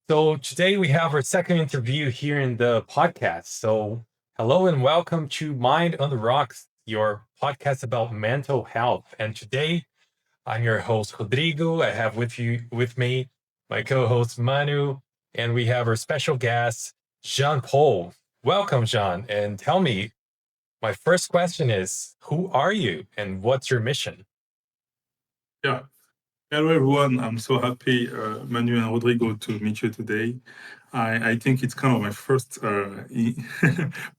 So today we have our second interview here in the podcast. So hello and welcome to Mind on the Rocks, your podcast about mental health. And today I'm your host Rodrigo. I have with me my co-host Manu, and we have our special guest Jean Paul. Welcome, Jean, and tell me. My first question is, who are you and what's your mission? Yeah. Hello, everyone. I'm so happy, Manu and Rodrigo, to meet you today. I think it's kind of my first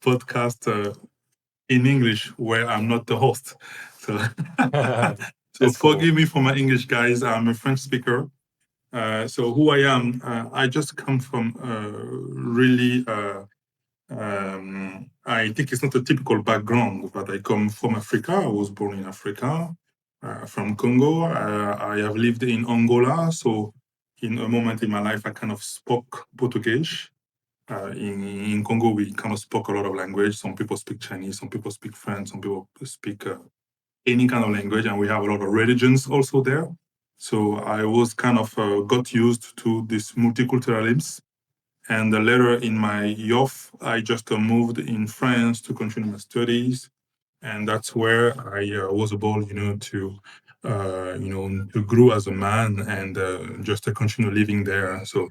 podcast in English where I'm not the host. So, so That's cool. forgive me for my English, guys. I'm a French speaker. So who I am, I just come from really. I think it's not a typical background, but I come from Africa. I was born in Africa, from Congo. I have lived in Angola. So, in a moment in my life, I kind of spoke Portuguese. In Congo, we kind of spoke a lot of language. Some people speak Chinese, some people speak French, some people speak any kind of language, and we have a lot of religions also there. So I was kind of got used to this multiculturalism, and later in my youth, I just moved in France to continue my studies, and that's where I was able, to grow as a man and just to continue living there. So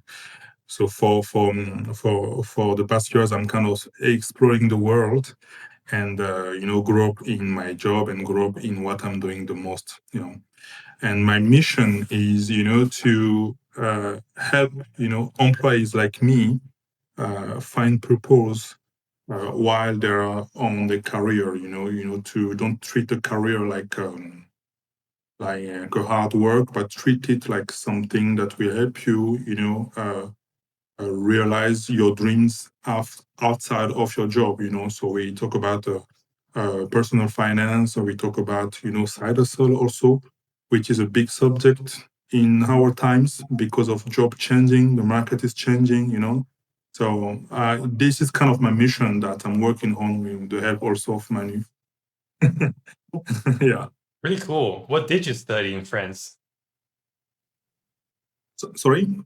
for the past years, I'm kind of exploring the world and grow up in my job and grow up in what I'm doing the most. And my mission is, to help, employees like me find purpose while they're on the career. To don't treat a career like a hard work, but treat it like something that will help you, realize your dreams outside of your job. So we talk about personal finance, or we talk about side hustle also, which is a big subject in our times because of job changing, the market is changing. So this is kind of my mission that I'm working on with the help also of Manu. Yeah. Really cool. What did you study in France? Sorry.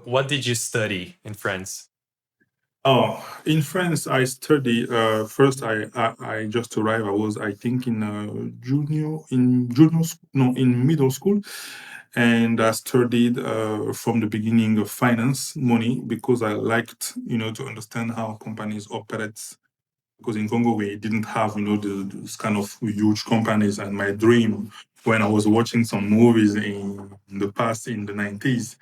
What did you study in France? Oh, in France, I study. First, I just arrived. I think, in no, in middle school, and I studied from the beginning of finance, money, because I liked, to understand how companies operate. Because in Congo we didn't have, this kind of huge companies, and my dream when I was watching some movies in the past in the 90s,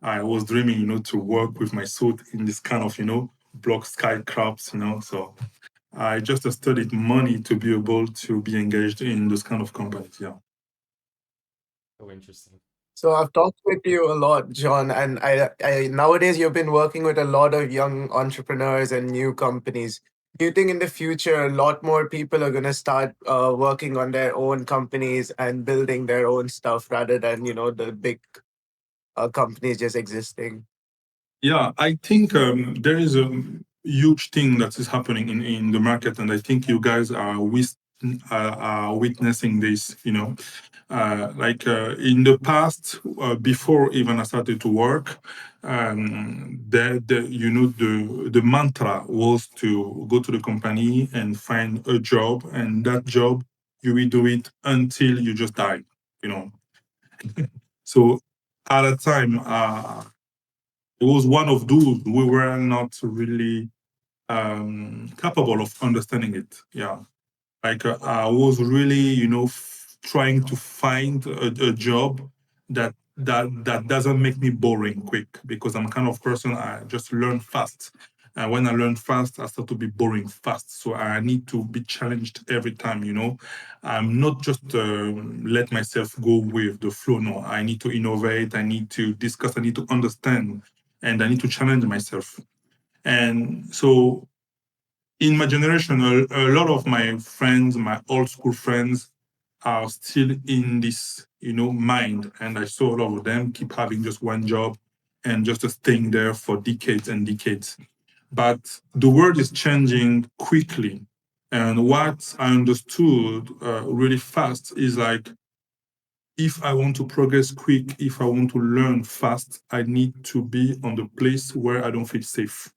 I was dreaming, to work with my suit in this kind of, block skyscrapers, So I just studied money to be able to be engaged in those kind of companies. Yeah. So interesting. So I've talked with you a lot, John, and I nowadays you've been working with a lot of young entrepreneurs and new companies. Do you think in the future a lot more people are going to start working on their own companies and building their own stuff rather than the big companies just existing? Yeah, I think there is a huge thing that is happening in the market, and I think you guys are witnessing this. In the past, before even I started to work, the mantra was to go to the company and find a job, and that job you will do it until you just die. You know, so at a time. It was one of those we were not really capable of understanding it. Yeah, I was really, trying to find a job that doesn't make me boring quick, because I'm kind of person I just learn fast. And when I learn fast, I start to be boring fast. So I need to be challenged every time. I'm not just let myself go with the flow. No, I need to innovate. I need to discuss. I need to understand, and I need to challenge myself. And so in my generation, a lot of my friends, my old school friends, are still in this, mind. And I saw a lot of them keep having just one job and just staying there for decades and decades. But the world is changing quickly. And what I understood really fast is like if I want to progress quick, if I want to learn fast, I need to be on the place where I don't feel safe.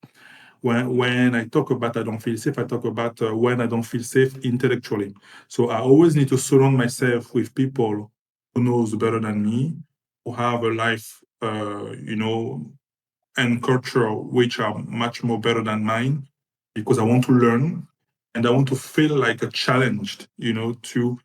When I talk about I don't feel safe, I talk about when I don't feel safe intellectually. So I always need to surround myself with people who knows better than me, who have a life, and culture which are much more better than mine, because I want to learn and I want to feel like a challenged, to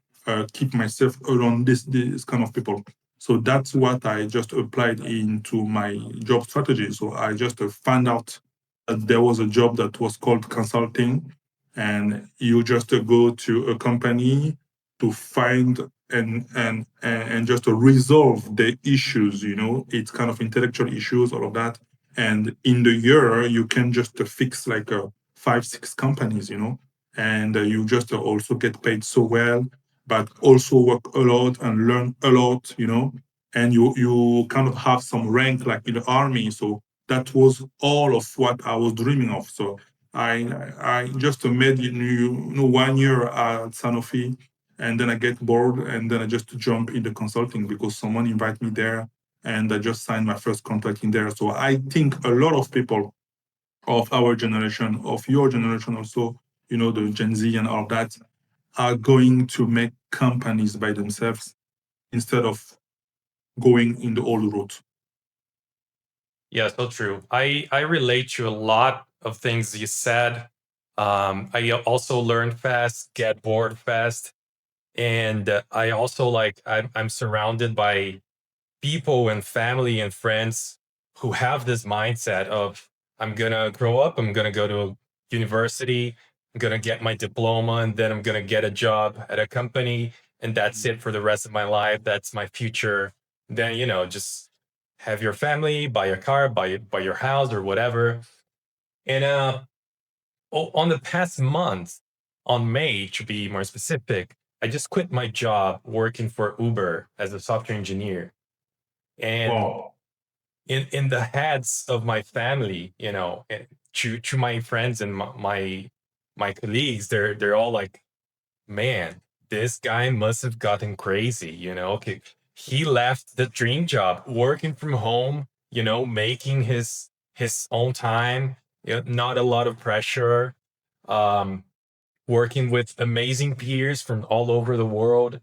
keep myself around this kind of people. So that's what I just applied into my job strategy. So I just found out that there was a job that was called consulting, and you just go to a company to find and just to resolve the issues. It's kind of intellectual issues, all of that. And in the year you can just fix like 5 6 companies, and you just also get paid so well, but also work a lot and learn a lot, and you kind of have some rank like in the army. So that was all of what I was dreaming of. So I just made 1 year at Sanofi, and then I get bored, and then I just jump into consulting because someone invited me there, and I just signed my first contract in there. So I think a lot of people of our generation, of your generation also, the Gen Z and all that, are going to make companies by themselves instead of going in the old route. Yeah, so true. I relate to a lot of things you said. I also learn fast, get bored fast, and I also like I'm surrounded by people and family and friends who have this mindset of I'm gonna grow up, I'm gonna go to university, I'm gonna get my diploma, and then I'm gonna get a job at a company, and that's it for the rest of my life. That's my future. Then just have your family, buy your car, buy your house or whatever. And on the past month, on May to be more specific, I just quit my job working for Uber as a software engineer. And Wow. in the heads of my family, to my friends and my colleagues, they're all like, man, this guy must have gotten crazy, okay, he left the dream job working from home, making his own time, not a lot of pressure, um working with amazing peers from all over the world.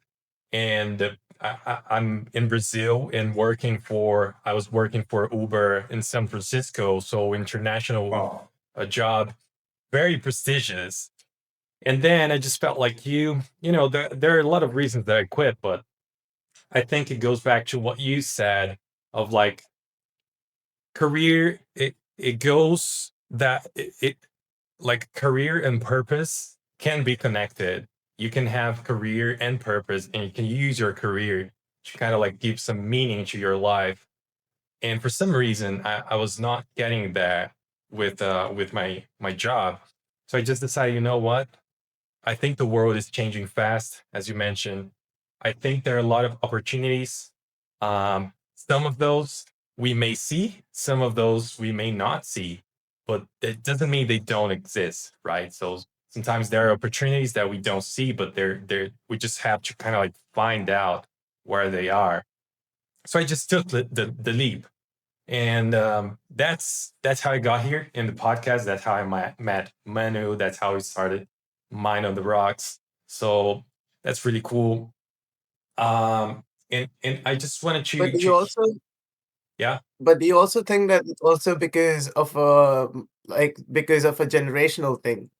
And I'm in Brazil and I was working for Uber in San Francisco, so international Wow. job, very prestigious. And then I just felt like there are a lot of reasons that I quit, but I think it goes back to what you said of like career. It goes that it like career and purpose can be connected. You can have career and purpose, and you can use your career to kind of like give some meaning to your life. And for some reason, I was not getting that with my job. So I just decided, you know what? I think the world is changing fast, as you mentioned. I think there are a lot of opportunities. Some of those we may see, some of those we may not see, but it doesn't mean they don't exist, right? So sometimes there are opportunities that we don't see, but they're we just have to kind of like find out where they are. So I just took the leap, and that's how I got here in the podcast. That's how I met Manu. That's how we started Mind on the Rocks. So that's really cool. And I just wanted But to you also yeah. But do you also think that it's also because of a generational thing?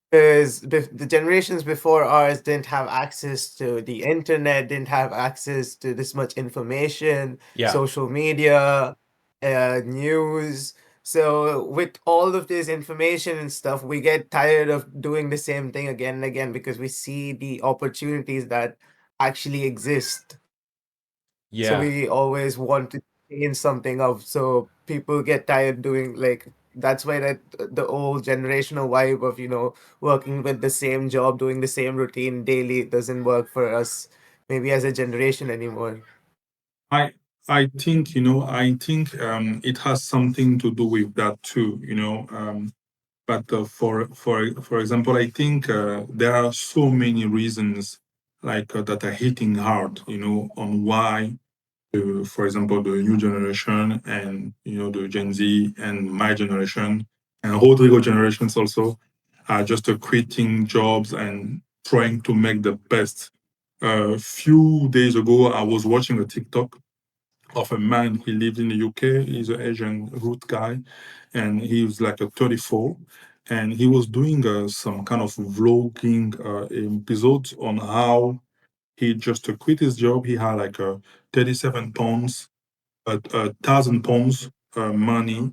Because the generations before ours didn't have access to the internet, didn't have access to this much information, Yeah. social media, news. So with all of this information and stuff, we get tired of doing the same thing again and again because we see the opportunities that actually exist. So Yeah. we always want to change something up. So people get tired doing like that's why that the old generational vibe of working with the same job, doing the same routine daily doesn't work for us maybe as a generation anymore. I I think it has something to do with that too. But for example, I think there are so many reasons that are hitting hard, on why, for example, the new generation and the Gen Z and my generation and Rodrigo generations also are just quitting jobs and trying to make the best. A few days ago, I was watching a TikTok of a man. He lived in the UK. He's an Asian root guy, and he was like a 34, and he was doing some kind of vlogging episodes on how he just quit his job. He had like a 37 pounds, £1,000 money,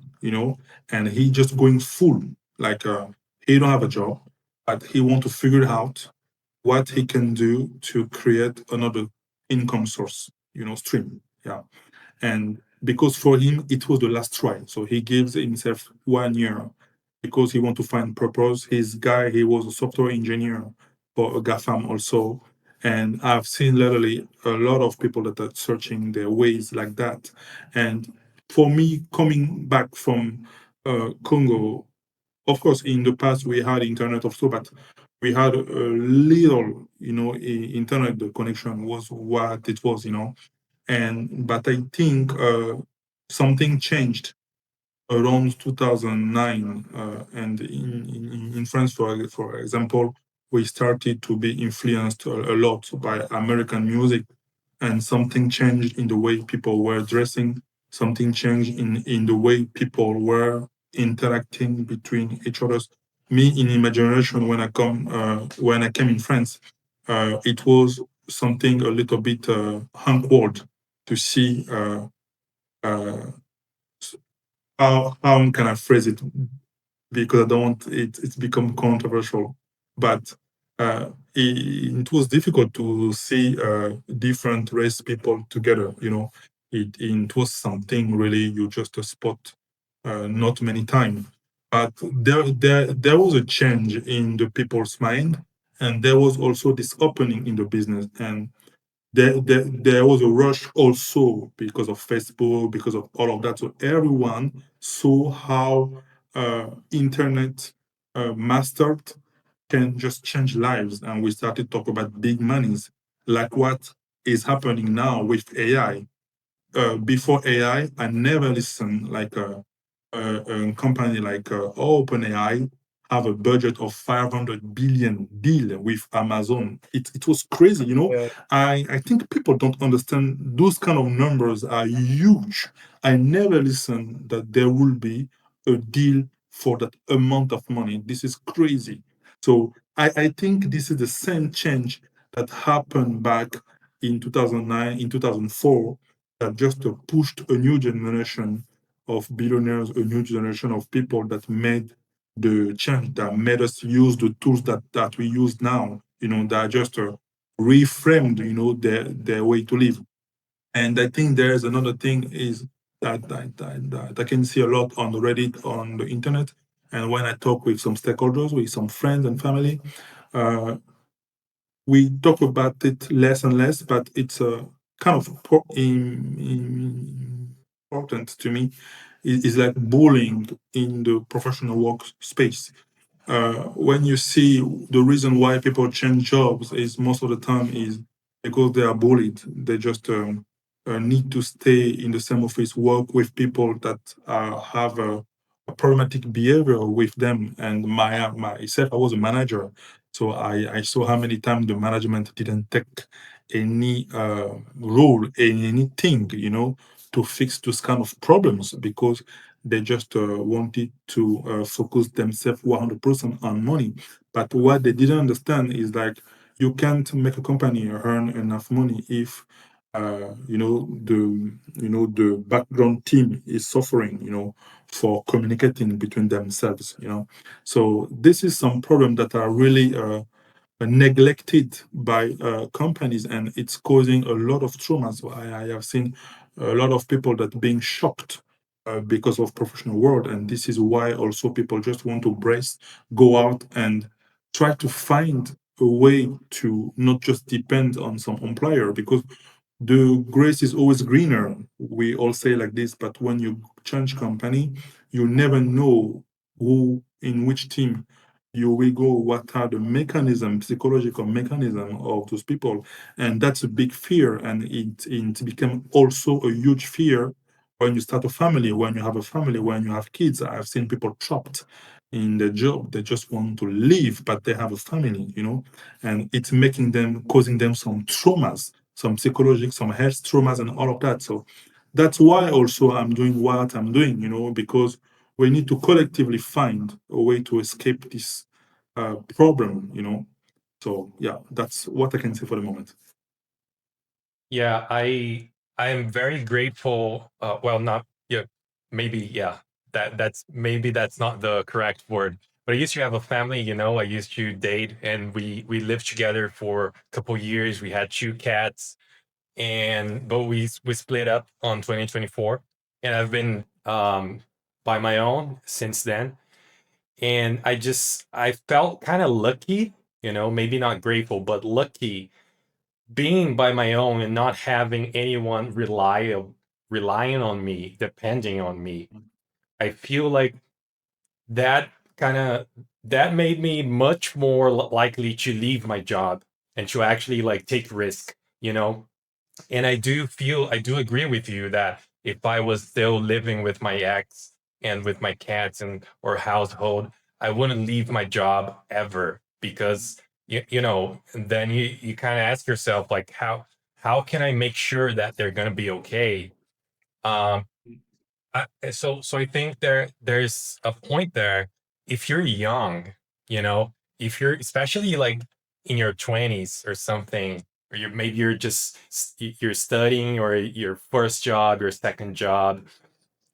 and he just going full. Like he don't have a job, but he want to figure out what he can do to create another income source, stream. Yeah. And because for him it was the last try, so he gives himself 1 year because he want to find purpose. His guy, he was a software engineer for a GAFAM also, and I've seen literally a lot of people that are searching their ways like that. And for me, coming back from Congo, of course, in the past we had internet also, but we had a little, internet. The connection was what it was, and but I think something changed around 2009, and in France, for example, we started to be influenced a lot by American music, and something changed in the way people were dressing. Something changed in the way people were interacting between each other. Me, in my generation, when I came in France, it was something a little bit awkward to see. Uh, how can I phrase it? Because I don't want it's become controversial. But it was difficult to see different race people together. It was something really you just spot not many times. But there was a change in the people's mind, and there was also this opening in the business. And there was a rush also because of Facebook, because of all of that. So everyone saw how internet mastered can just change lives, and we started talk about big monies, like what is happening now with AI. Before AI, I never listened like a company like OpenAI have a budget of 500 billion deal with Amazon. It was crazy, Yeah. I think people don't understand those kind of numbers are huge. I never listened that there will be a deal for that amount of money. This is crazy. So I think this is the same change that happened back in 2009, in 2004, that just pushed a new generation of billionaires, a new generation of people that made the change, that made us use the tools that we use now, that just reframed, their way to live. And I think there's another thing is that I can see a lot on the Reddit, on the internet. And when I talk with some stakeholders, with some friends and family, uh, we talk about it less and less, but it's a kind of important to me. Is like bullying in the professional workspace. When you see the reason why people change jobs is most of the time is because they are bullied. They just need to stay in the same office, work with people that have a problematic behavior with them. And myself, I was a manager, so I saw how many times the management didn't take any role in anything, to fix those kind of problems because they just wanted to focus themselves 100% on money. But what they didn't understand is like you can't make a company earn enough money if the background team is suffering, for communicating between themselves. So this is some problem that are really neglected by companies, and it's causing a lot of trauma. So I have seen a lot of people that being shocked because of professional world, and this is why also people just want to brace, go out and try to find a way to not just depend on some employer, because the grass is always greener. We all say like this, but when you change company, you never know who in which team you will go what are the mechanism, psychological mechanism of those people. And that's a big fear. And it became also a huge fear when you start a family, when you have a family, when you have kids. I've seen people trapped in the job. They just want to leave, but they have a family, and it's making them, causing them some traumas, some psychological, some health traumas and all of that. So that's why also I'm doing what I'm doing, because we need to collectively find a way to escape this problem. So yeah, that's what I can say for the moment. Yeah, I am very grateful. Well, not yeah, maybe yeah. That's not the correct word. But I used to have a family. I used to date, and we lived together for a couple years. We had two cats, and but we split up on 2024, and I've been by my own since then. And I felt kind of lucky, maybe not grateful, but lucky being by my own and not having anyone relying on me, depending on me. I feel like that kind of that made me much more likely to leave my job and to actually like take risk. And I do agree with you that if I was still living with my ex and with my cats and or household, I wouldn't leave my job ever because and then you kind of ask yourself like how can I make sure that they're going to be okay? Um so I think there's a point there. If you're young, if you're especially like in your 20s or something, or maybe you're just you're studying or your first job, your second job.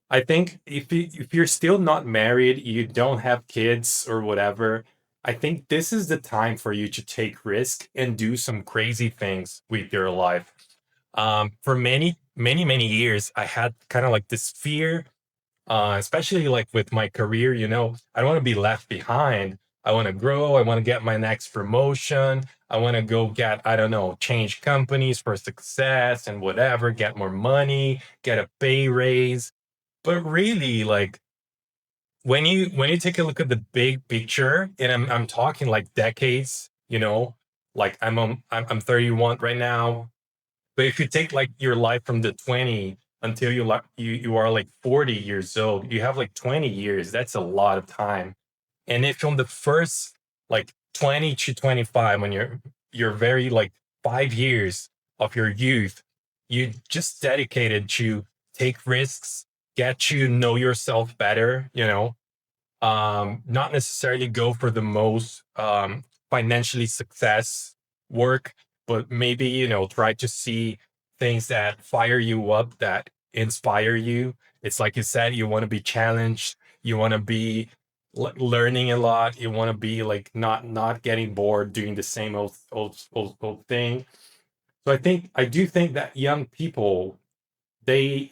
I think if you're still not married, you don't have kids or whatever, I think this is the time for you to take risk and do some crazy things with your life. For many, many, many years, I had kind of like this fear, especially like with my career, I don't want to be left behind. I want to grow. I want to get my next promotion. I want to go get, I don't know, change companies for success and whatever, get more money, get a pay raise. But really, like when you take a look at the big picture, and I'm talking like decades, like I'm 31 right now, but if you take like your life from the 20 until you are like 40 years old, you have like 20 years. That's a lot of time. And if from the first like 20 to 25, when you're very like 5 years of your youth, you just dedicated to take risks, get to know yourself better, not necessarily go for the most financially success work, but maybe try to see things that fire you up, that inspire you. It's like you said, you want to be challenged, you want to be learning a lot, you want to be like not getting bored doing the same old thing. So I do think that young people, they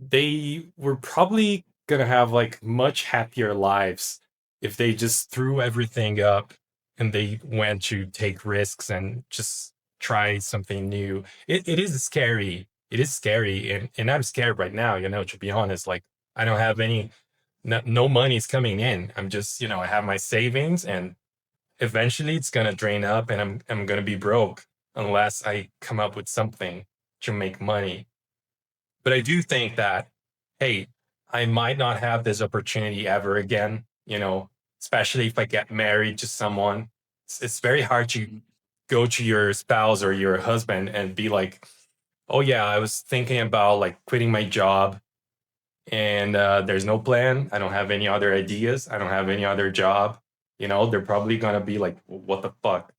they were probably gonna have like much happier lives if they just threw everything up and they went to take risks and just try something new. It is scary. It is scary, and I'm scared right now, to be honest. Like I don't have no money's coming in. I'm just, I have my savings, and eventually it's gonna drain up and I'm gonna be broke unless I come up with something to make money. But I do think that, hey, I might not have this opportunity ever again, especially if I get married to someone. It's very hard to go to your spouse or your husband and be like, oh, yeah, I was thinking about like quitting my job and there's no plan. I don't have any other ideas. I don't have any other job. They're probably going to be like, what the fuck?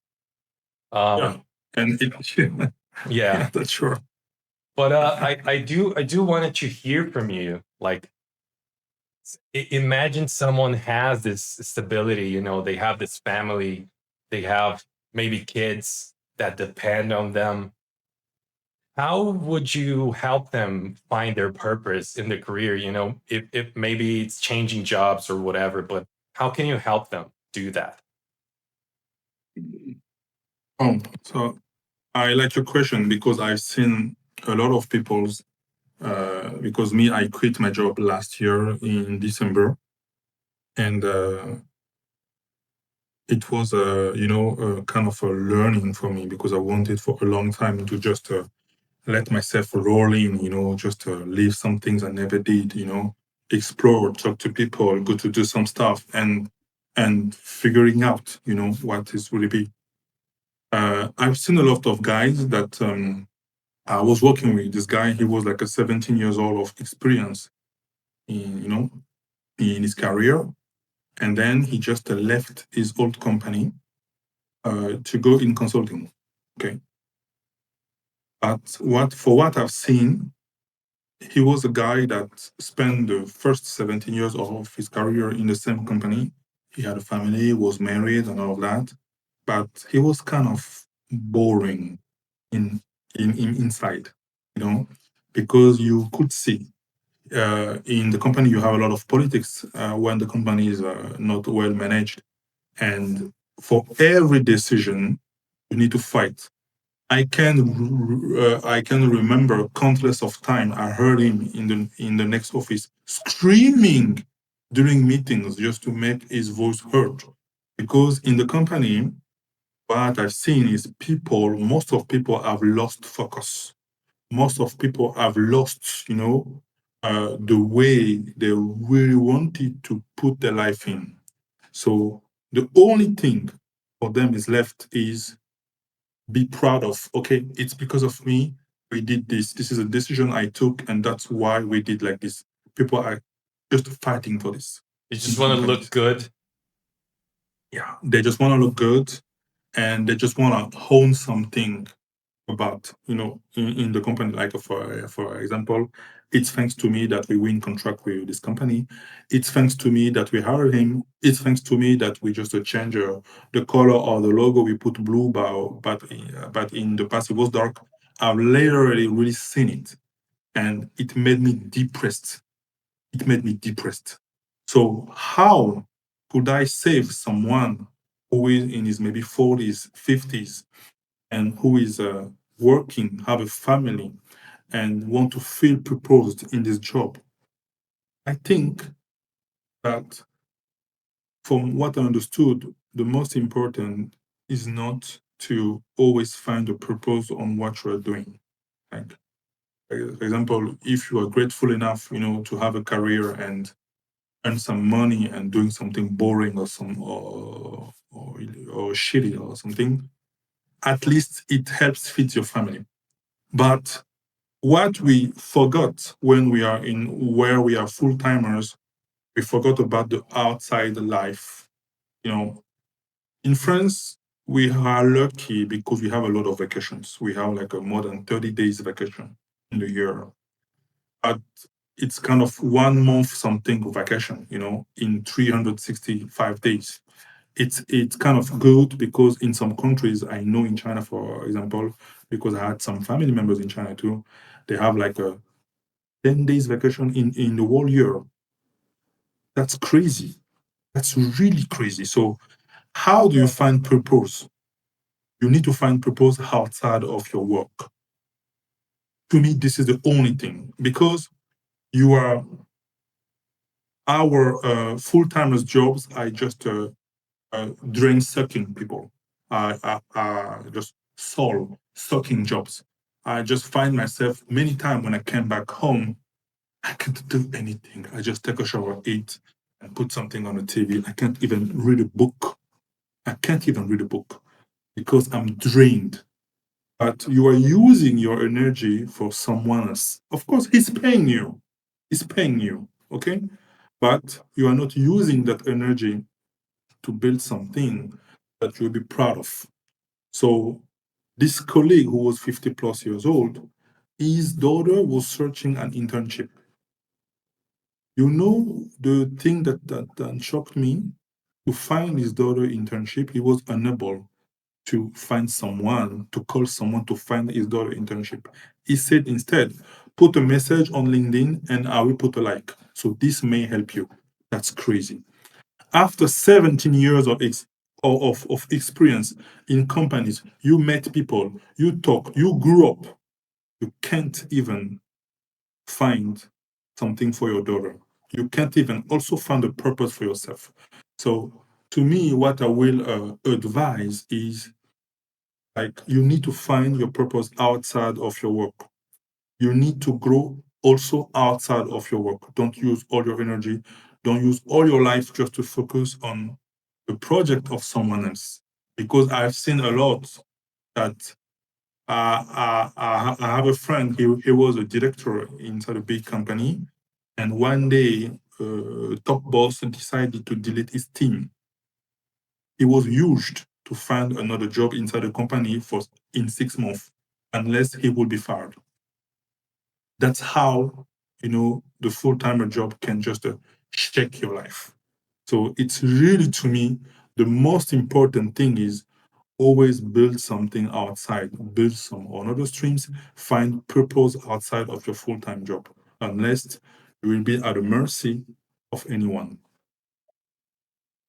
Yeah, and Yeah. yeah, that's sure. But I do wanted to hear from you. Like, imagine someone has this stability, they have this family, they have maybe kids that depend on them. How would you help them find their purpose in their career? If maybe it's changing jobs or whatever, but how can you help them do that? So I like your question because I've seen a lot of people's. Because me, I quit my job last year in December, and it was a kind of a learning for me because I wanted for a long time to just let myself roll in, just leave some things I never did, explore, talk to people, go to do some stuff, and figuring out, what is really big. I've seen a lot of guys that I was working with. This guy, he was like a 17 years old of experience in, in his career, and then he just left his old company to go in consulting. Okay, but what I've seen, he was a guy that spent the first 17 years of his career in the same company. He had a family, was married, and all of that. But he was kind of boring in inside, because you could see in the company you have a lot of politics when the company is not well managed, and for every decision you need to fight. I can remember countless of time I heard him in the next office screaming during meetings just to make his voice heard. Because in the company, what I've seen is most of people have lost focus. Most of people have lost, the way they really wanted to put their life in. So the only thing for them is left is be proud of. Okay, it's because of me we did this. This is a decision I took, and that's why we did like this. People are just fighting for this You in just want to look companies. good. Yeah, they just want to look good, and they just want to own something about, in the company. Like for example, it's thanks to me that we win contract with this company. It's thanks to me that we hire him. It's thanks to me that we just change the color of the logo. We put blue, but in the past it was dark. I've literally really seen it, and it made me depressed. It made me depressed. So how could I save someone who is in his maybe 40s, 50s, and who is working, have a family, and want to feel proposed in this job? I think that from what I understood, the most important is not to always find a purpose on what you are doing. Like, for example, if you are grateful enough, to have a career and earn some money and doing something boring or or shitty or something, at least it helps feed your family. But what we forgot when we are in where we are full timers, we forgot about the outside life. You know, in France, we are lucky because we have a lot of vacations. We have like a more than 30 days vacation in the year. But it's kind of 1 month something vacation, in 365 days. It's kind of good because in some countries, I know in China, for example, because I had some family members in China too, they have like a 10 days vacation in the whole year. That's crazy. That's really crazy. So how do you find purpose? You need to find purpose outside of your work. To me, this is the only thing because you are our full-timers jobs are just drain sucking people. Just soul sucking jobs. I just find myself many times when I came back home, I can't do anything. I just take a shower, eat, and put something on the TV. I can't even read a book. I can't even read a book because I'm drained. But you are using your energy for someone else. Of course, he's paying you. He's paying you. Okay. But you are not using that energy to build something that you'll be proud of. So, this colleague who was 50 plus years old, his daughter was searching an internship. The thing that shocked me, to find his daughter internship, he was unable to find someone, to call someone to find his daughter internship. He said instead, put a message on LinkedIn and I will put a like. So this may help you. That's crazy. After 17 years of experience in companies, you met people, you talk, you grew up, you can't even find something for your daughter. You can't even also find a purpose for yourself. So to me, what I will advise is like you need to find your purpose outside of your work. You need to grow also outside of your work. Don't use all your energy. Don't use all your life just to focus on the project of someone else. Because I've seen a lot that I have a friend, he was a director inside a big company. And one day, top boss decided to delete his team. He was used to find another job inside the company for in 6 months, unless he would be fired. That's how the full-timer job can just shake your life. So it's really, to me, the most important thing is always build something outside, build some other streams, find purpose outside of your full-time job, unless you will be at the mercy of anyone.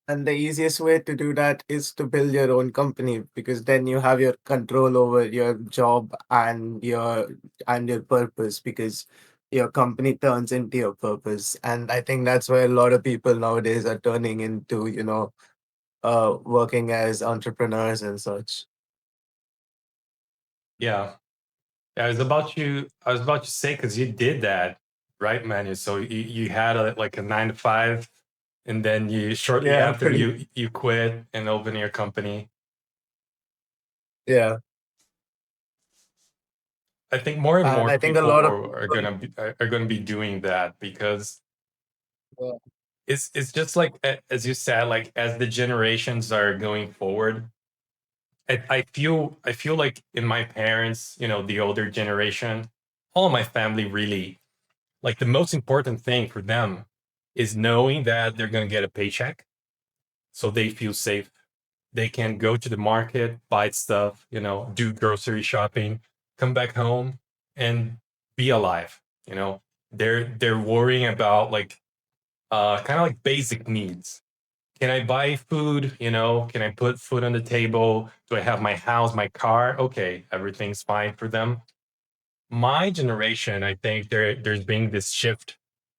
And the easiest way to do that is to build your own company, because then you have your control over your job and your purpose, because your company turns into your purpose. And I think that's why a lot of people nowadays are turning into, working as entrepreneurs and such. Yeah. I was about to say, because you did that, right, Manu? So you had like a 9 to 5, and then you shortly Yeah, after pretty. you quit and open your company. Yeah. I think more and And more I think a lot of people are people. gonna be doing that, because Yeah. it's just like as you said, like as the generations are going forward, I feel like in my parents, the older generation, all of my family really, like, the most important thing for them is knowing that they're gonna get a paycheck, so they feel safe. They can go to the market, buy stuff, do grocery shopping, come back home and be alive. You know, they're worrying about, like, kind of like basic needs. Can I buy food? Can I put food on the table? Do I have my house, my car? Okay, everything's fine for them. My generation, I think there's been this shift,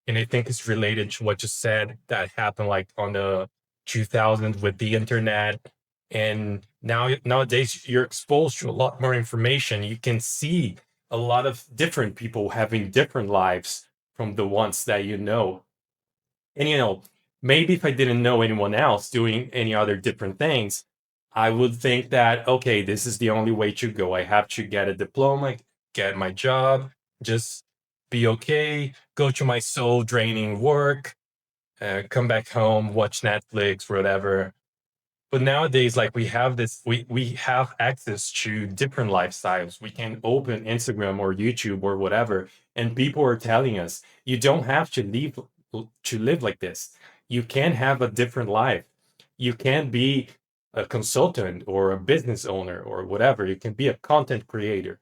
and I think it's related to what you said that happened like on the 2000s with the internet. And nowadays you're exposed to a lot more information. You can see a lot of different people having different lives from the ones that you know. And maybe if I didn't know anyone else doing any other different things, I would think that, okay, this is the only way to go. I have to get a diploma, get my job, just be okay, go to my soul draining work, come back home, watch Netflix, whatever. But nowadays, like, we have access to different lifestyles. We can open Instagram or YouTube or whatever, and people are telling us you don't have to live like this. You can have a different life. You can be a consultant or a business owner or whatever. You can be a content creator.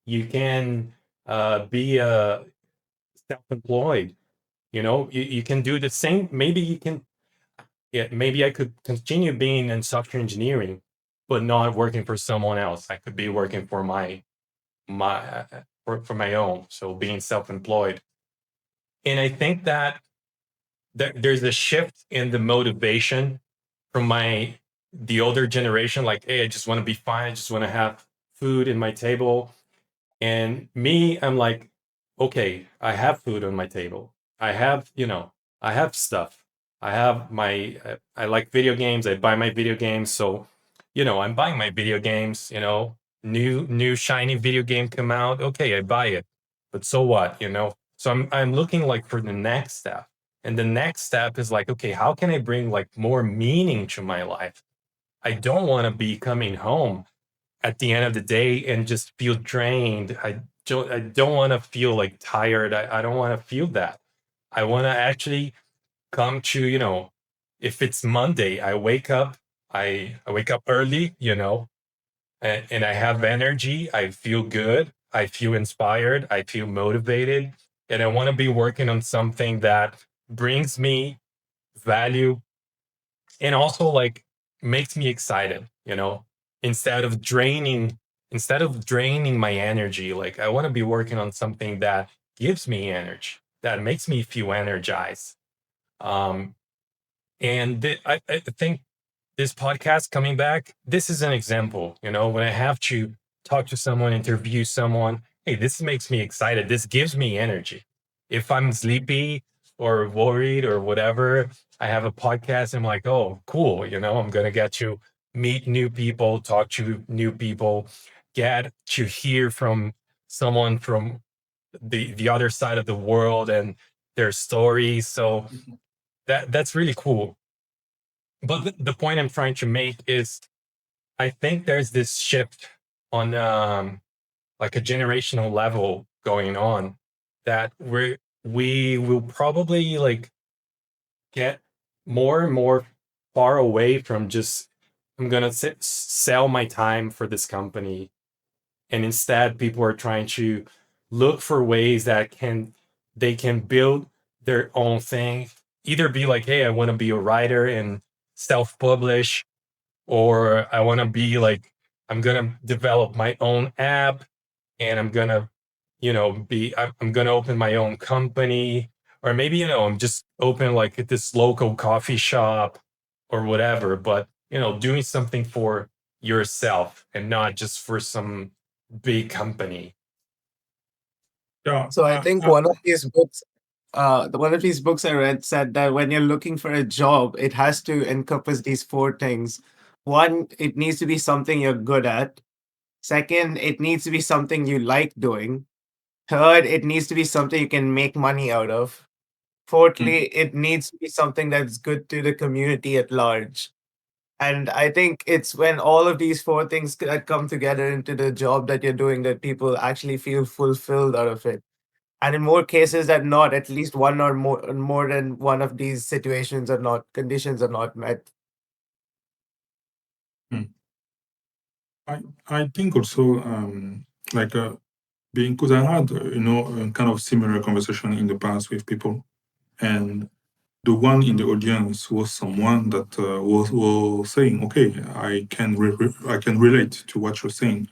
You can be a self-employed. You can do the same. Maybe you can, yeah, maybe I could continue being in software engineering, but not working for someone else. I could be working for for my own. So being self-employed. And I think that there's a shift in the motivation from the older generation. Like, hey, I just want to be fine. I just want to have food in my table. And me, I'm like, okay, I have food on my table. I have stuff. I like video games. I buy my video games. So, I'm buying my video games, new shiny video game come out. Okay, I buy it. But so what? So I'm looking like for the next step. And the next step is like, okay, how can I bring like more meaning to my life? I don't want to be coming home at the end of the day and just feel drained. I don't want to feel like tired. I don't want to feel that. I want to actually come to, if it's Monday, I wake up early, and I have energy. I feel good. I feel inspired. I feel motivated. And I want to be working on something that brings me value, and also like makes me excited, instead of draining my energy. Like, I want to be working on something that gives me energy, that makes me feel energized. um I think this podcast coming back, this is an example. When I have to talk to someone, interview someone, hey, this makes me excited. This gives me energy. If I'm sleepy or worried or whatever, I have a podcast. I'm like, oh, cool. I'm going to get to meet new people, talk to new people, get to hear from someone from the other side of the world and their stories. So that's really cool. But the point I'm trying to make is I think there's this shift on like a generational level going on that we will probably like get more and more far away from just I'm gonna sell my time for this company, and instead people are trying to look for ways that they can build their own thing, either be like, hey, I want to be a writer and self-publish, or I want to be like, I'm going to develop my own app and I'm going to, I'm going to open my own company, or maybe, I'm just open like at this local coffee shop or whatever, but, doing something for yourself and not just for some big company. Yeah, So I think one of these books I read said that when you're looking for a job, it has to encompass these four things. One, it needs to be something you're good at. Second, it needs to be something you like doing. Third, it needs to be something you can make money out of. mm, Fourthly, it needs to be something that's good to the community at large. And I think it's when all of these four things come together into the job that you're doing that people actually feel fulfilled out of it. And in more cases than not, at least one or more than one of these situations are not conditions are not met. mm. I I think also like being because I had a kind of similar conversation in the past with people, and the one in the audience was someone that was saying, okay, I can relate to what you're saying,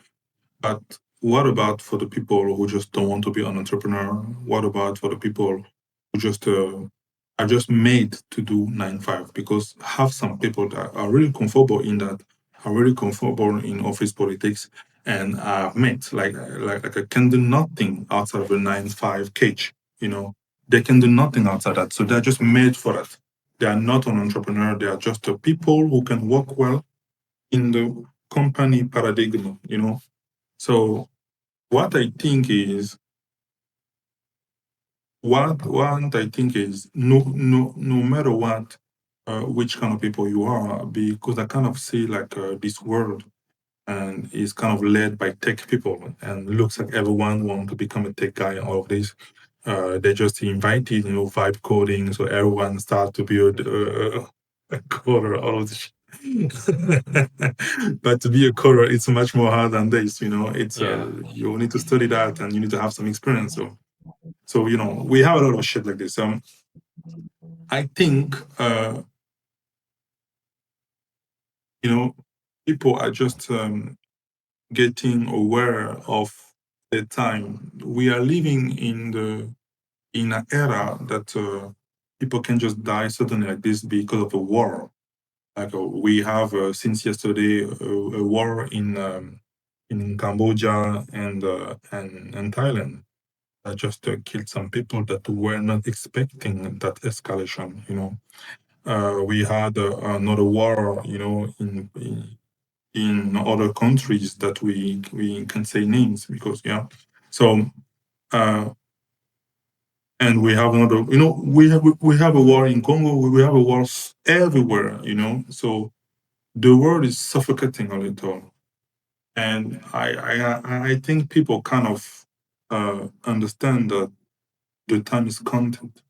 but what about for the people who just don't want to be an entrepreneur? What about for the people who just are just made to do 9 5? Because have some people that are really comfortable in that, are really comfortable in office politics, and are made like I can do nothing outside of a 9 5 cage. They can do nothing outside that. So they're just made for that. They are not an entrepreneur. They are just a people who can work well in the company paradigm. So what I think is what I think is no matter what, which kind of people you are, because I kind of see like this world and is kind of led by tech people, and looks like everyone want to become a tech guy and all of this. They just invited, vibe coding, so everyone start to build a coder, all of this. But to be a coder, it's much more hard than this. It's Yeah. you need to study that and you need to have some experience. So we have a lot of shit like this. I think you know people are just getting aware of the time we are living in an era that people can just die suddenly like this because of a war. Like we have since yesterday a war in Cambodia and Thailand that just killed some people that were not expecting that escalation. We had another war, in other countries that we can say names because yeah. So uh, and we have another, we have a war in Congo, we have a war everywhere. So the world is suffocating a little, and I think people kind of understand that the time is content,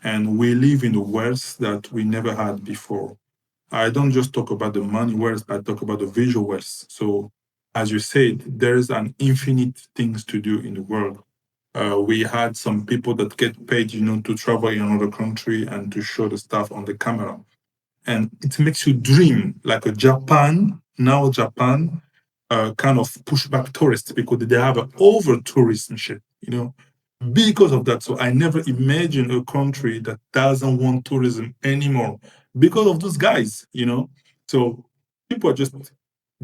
and we live in a wealth that we never had before. I don't just talk about the money wealth, I talk about the visual wealth. So, as you said, there's an infinite things to do in the world. We had some people that get paid, to travel in another country and to show the stuff on the camera, and it makes you dream like a Japan. Now Japan kind of push back tourists because they have an over tourism shit, because of that. So I never imagine a country that doesn't want tourism anymore because of those guys. So people are just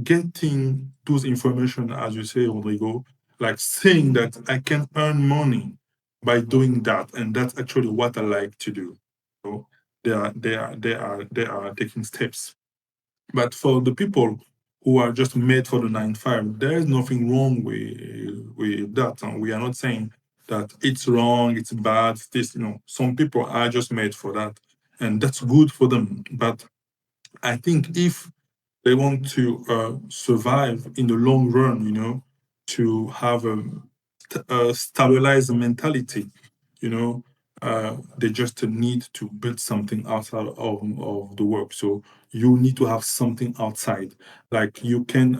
getting those information, as you say, Rodrigo, like saying that I can earn money by doing that, and that's actually what I like to do. So they are taking steps. But for the people who are just made for the 9 to 5, there is nothing wrong with that. And we are not saying that it's wrong, it's bad, this, some people are just made for that. And that's good for them. But I think if they want to survive in the long run, to have a stabilized mentality, they just need to build something outside of the work. So you need to have something outside, like you can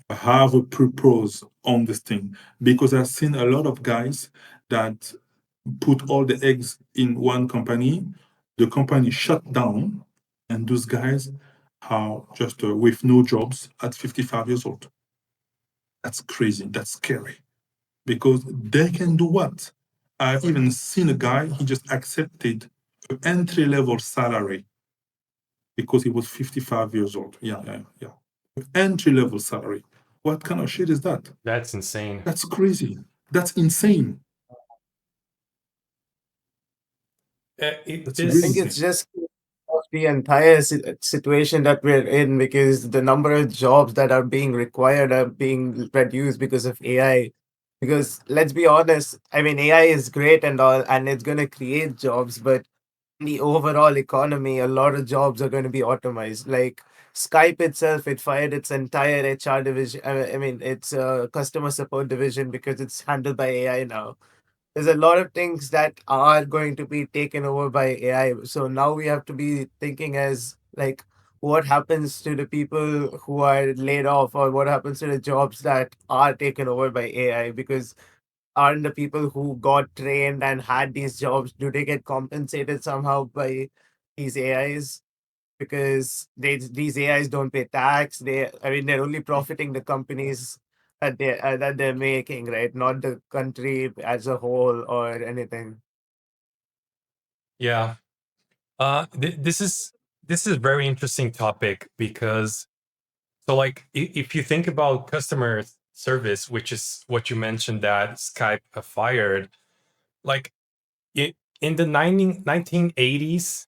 have a purpose on this thing. Because I've seen a lot of guys that put all the eggs in one company, the company shut down, and those guys are just with no jobs at 55 years old. That's crazy. That's scary because they can do what? I've even seen a guy, he just accepted an entry level salary because he was 55 years old. Yeah. Entry level salary. What kind of shit is that? That's insane. That's crazy. That's insane. That's I really think This it's insane. just of the entire situation that we're in, because the number of jobs that are being required are being reduced because of AI. Because let's be honest, I mean, AI is great and all, and it's going to create jobs, but in the overall economy, a lot of jobs are going to be automized. Like Skype itself, it fired its entire HR division. I mean, its customer support division because it's handled by AI now. There's a lot of things that are going to be taken over by AI. So now we have to be thinking as like what happens to the people who are laid off, or what happens to the jobs that are taken over by AI, because aren't the people who got trained and had these jobs, do they get compensated somehow by these AIs? Because these AIs don't pay tax. I mean, they're only profiting the companies that they're making, right? Not the country as a whole or anything. yeah. This is a very interesting topic because so like if you think about customer service, which is what you mentioned that Skype fired, like in the 1980s,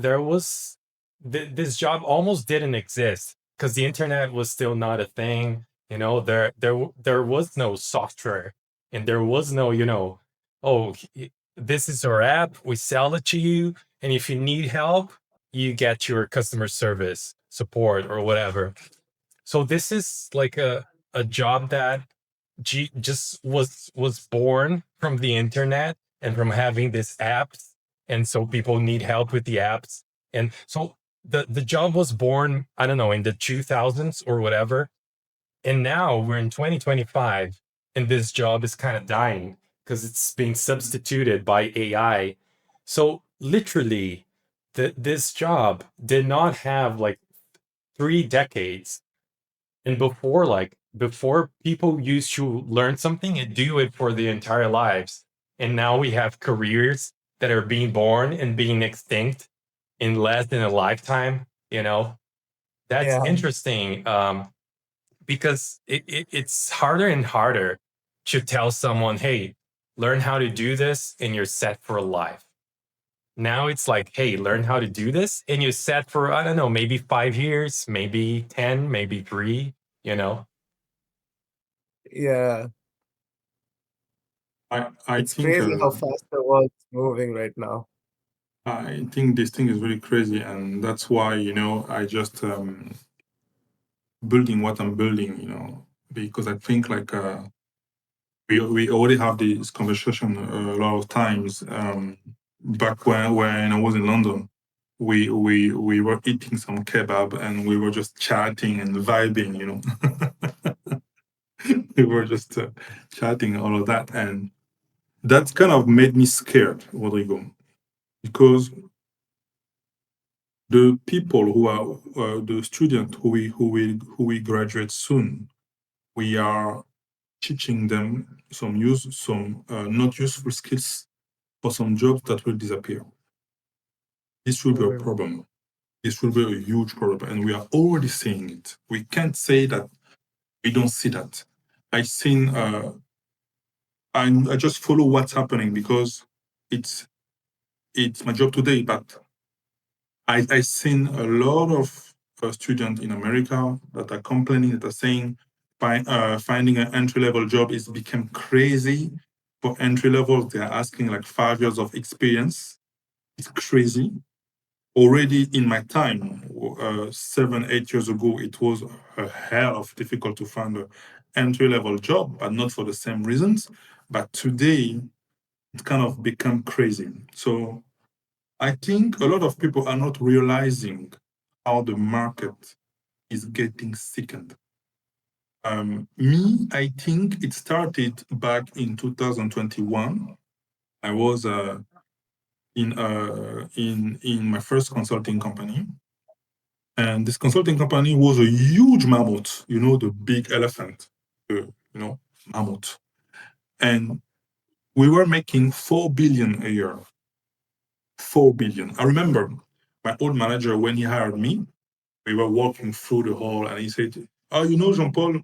there was this job almost didn't exist because the internet was still not a thing. There was no software, and there was no, oh, this is our app, we sell it to you, and if you need help, you get your customer service support or whatever. So this is like a job that just was born from the internet and from having these apps, and so people need help with the apps, and so the job was born, I don't know, in the 2000s or whatever, and now we're in 2025, and this job is kind of dying because it's being substituted by AI. So literally, this job did not have like 3 decades, and before people used to learn something and do it for the entire lives. And now we have careers that are being born and being extinct in less than a lifetime. That's Yeah, interesting, because it's harder and harder to tell someone, hey, learn how to do this and you're set for life. Now it's like, hey, learn how to do this and you're set for, I don't know, maybe 5 years, maybe 10, maybe three. yeah. I It's think crazy how fast the world's moving right now. I think this thing is really crazy, and that's why I just building what I'm building, because I think like we already have this conversation a lot of times. Back when I was in London, we were eating some kebab and we were just chatting and vibing. We were just chatting all of that, and that kind of made me scared, Rodrigo, because the people who are the student who we graduate soon, we are teaching them some not useful skills for some jobs that will disappear. This will be a Mhm. problem. This will be a huge problem, and we are already seeing it. We can't say that we don't see that. I seen. I just follow what's happening because it's it's my job today. But I seen a lot of students in America that are complaining, that are saying finding an entry level job is become crazy. For entry level, they are asking like 5 years of experience. It's crazy. Already in my time, 7, 8 years ago, it was a hell of difficult to find an entry level job, but not for the same reasons. But today, it kind of become crazy. So I think a lot of people are not realizing how the market is getting sickened. Me, I think it started back in 2021. I was in my first consulting company, and this consulting company was a huge mammoth. You know, the big elephant, mammoth, and we were making 4 billion a year. 4 billion. I remember my old manager when he hired me. We were walking through the hall, and he said, "Oh, Jean Paul,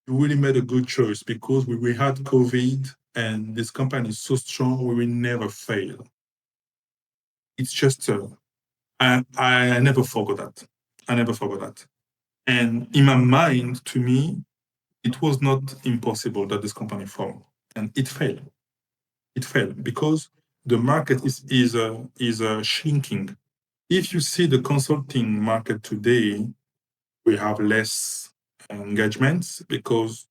you really made a good choice because we had COVID and this company is so strong, we will never fail." It's just, I never forgot that. I never forgot that. And in my mind, to me, it was not impossible that this company fall, and it failed. It failed because the market is shrinking. If you see the consulting market today, we have less engagements because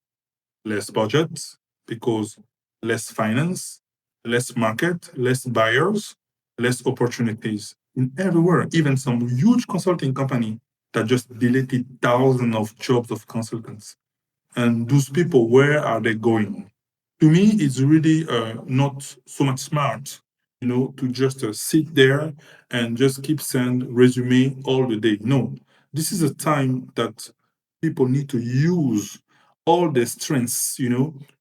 less budget, because less finance, less market, less buyers, less opportunities in everywhere. Even some huge consulting company that just deleted thousands of jobs of consultants. And those people, where are they going? To me, it's really not so much smart, to just sit there and just keep send resume all the day. No, this is a time that people need to use all their strengths,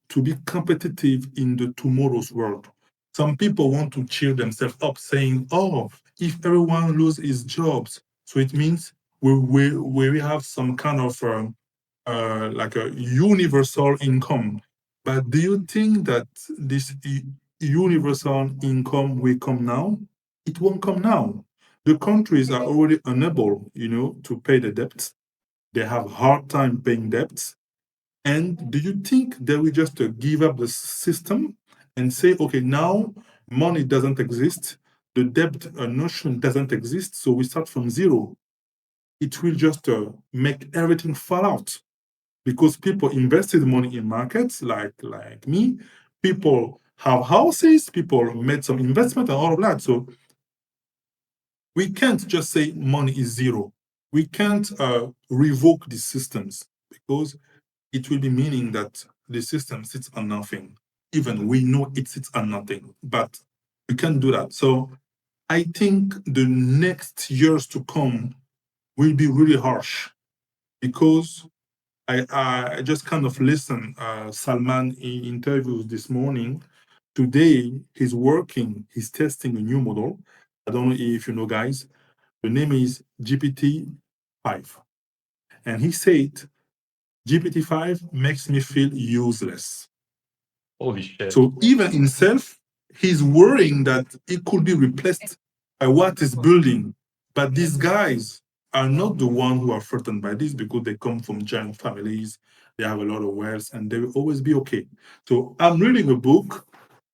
to be competitive in the tomorrow's world. Some people want to cheer themselves up, saying, "Oh, if everyone loses his jobs, so it means we have some kind of like a universal income." But do you think that this universal income will come now? It won't come now. The countries are already unable, to pay the debts. They have hard time paying debts. And do you think they will just give up the system and say, okay, now money doesn't exist, the debt notion doesn't exist, so we start from zero? It will just make everything fall out because people invested money in markets like me. People have houses, people made some investment and all of that. So we can't just say money is zero. We can't revoke these systems because it will be meaning that the system sits on nothing. Even we know it sits on nothing, but we can't do that. So I think the next years to come will be really harsh because I just kind of listened Salman in interviews this morning. Today he's testing a new model. I don't know if you know, guys. The name is GPT-5. And he said, GPT-5 makes me feel useless. Holy shit. So even himself, he's worrying that it could be replaced by what is building. But these guys are not the one who are threatened by this because they come from giant families, they have a lot of wealth, and they will always be okay. So I'm reading a book.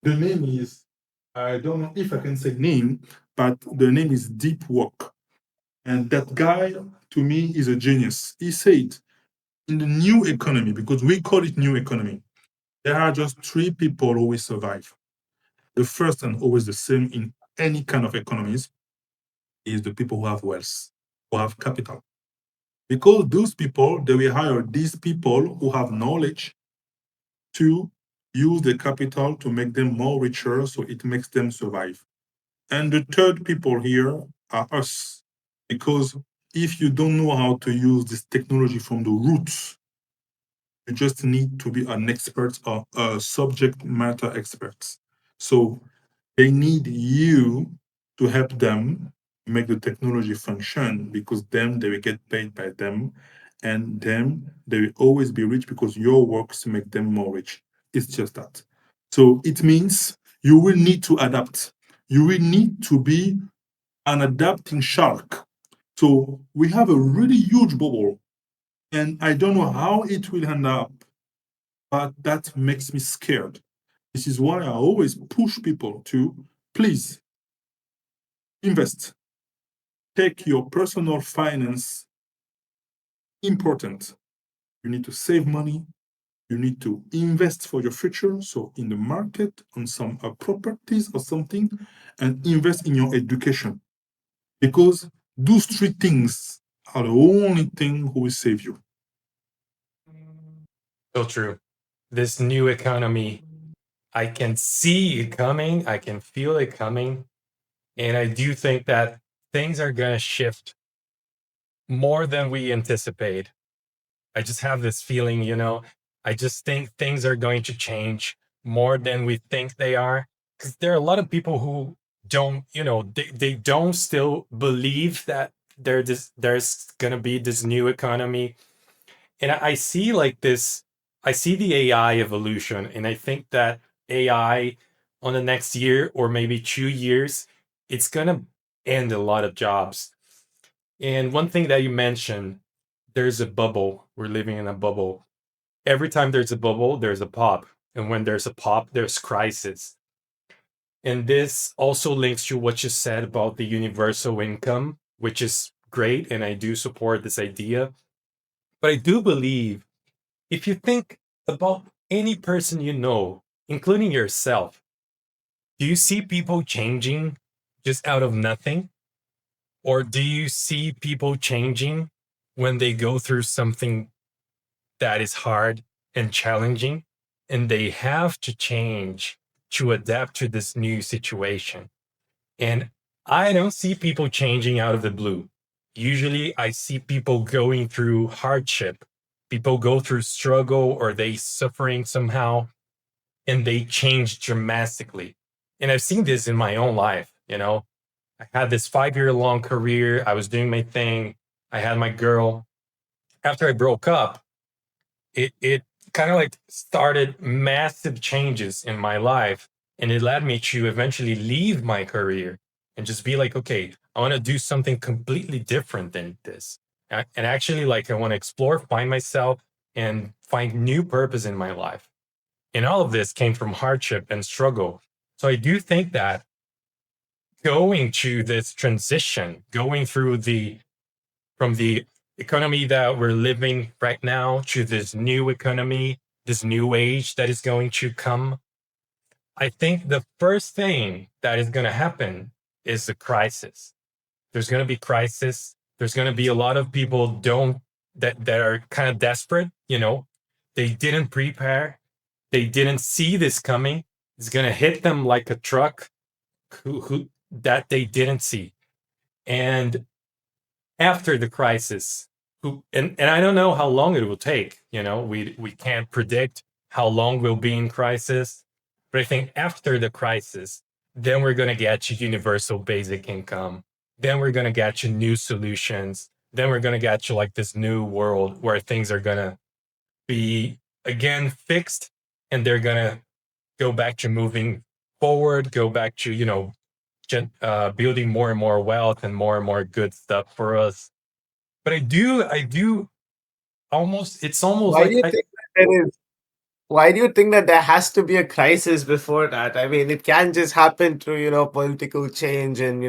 The name is, I don't know if I can say name, but the name is Deep Work. And that guy, to me, is a genius. He said, in the new economy, because we call it new economy, there are just three people who will survive. The first and always the same in any kind of economies is the people who have wealth, who have capital. Because those people, they will hire these people who have knowledge to use the capital to make them more richer, so it makes them survive. And the third people here are us. Because if you don't know how to use this technology from the roots, you just need to be an expert or a subject matter expert. So they need you to help them make the technology function, because them, they will get paid by them, and them, they will always be rich because your works make them more rich. It's just that. So it means you will need to adapt. You will need to be an adapting shark. So we have a really huge bubble, and I don't know how it will end up, but that makes me scared. This is why I always push people to please invest. Take your personal finance important. You need to save money. You need to invest for your future. So in the market, on some properties or something, and invest in your education. Because those three things are the only thing who will save you. So true. This new economy, I can see it coming, I can feel it coming. And I do think that things are going to shift more than we anticipate. I just have this feeling, I just think things are going to change more than we think they are. Because there are a lot of people who don't, they don't still believe that there's going to be this new economy. And I see like this, I see the AI evolution, and I think that AI on the next year or maybe 2 years, it's going to end a lot of jobs. And one thing that you mentioned, there's a bubble. We're living in a bubble. Every time there's a bubble, there's a pop. And when there's a pop, there's crisis. And this also links to what you said about the universal income, which is great. And I do support this idea. But I do believe if you think about any person you know, including yourself, do you see people changing just out of nothing? Or do you see people changing when they go through something that is hard and challenging and they have to change to adapt to this new situation? And I don't see people changing out of the blue. Usually I see people going through hardship. People go through struggle or they suffering somehow and they change dramatically. And I've seen this in my own life, I had this 5-year long career. I was doing my thing. I had my girl. After I broke up, it kind of like started massive changes in my life. And it led me to eventually leave my career and just be like, okay, I want to do something completely different than this. And actually, like, I want to explore, find myself, and find new purpose in my life. And all of this came from hardship and struggle. So I do think that going to this transition, going through from the economy that we're living right now to this new economy, this new age that is going to come, I think the first thing that is going to happen is the crisis. There's going to be crisis. There's going to be a lot of people that are kind of desperate, they didn't prepare. They didn't see this coming. It's going to hit them like a truck who that they didn't see. And after the crisis, and I don't know how long it will take. We can't predict how long we'll be in crisis. But I think after the crisis, then we're going to get you universal basic income. Then we're going to get you new solutions. Then we're going to get you like this new world where things are going to be again fixed, and they're going to go back to moving forward, go back to, building more and more wealth and more good stuff for us. But I do it's almost Why do like you think that there is? Why do you think that there has to be a crisis before that? I mean, it can just happen through, political change and,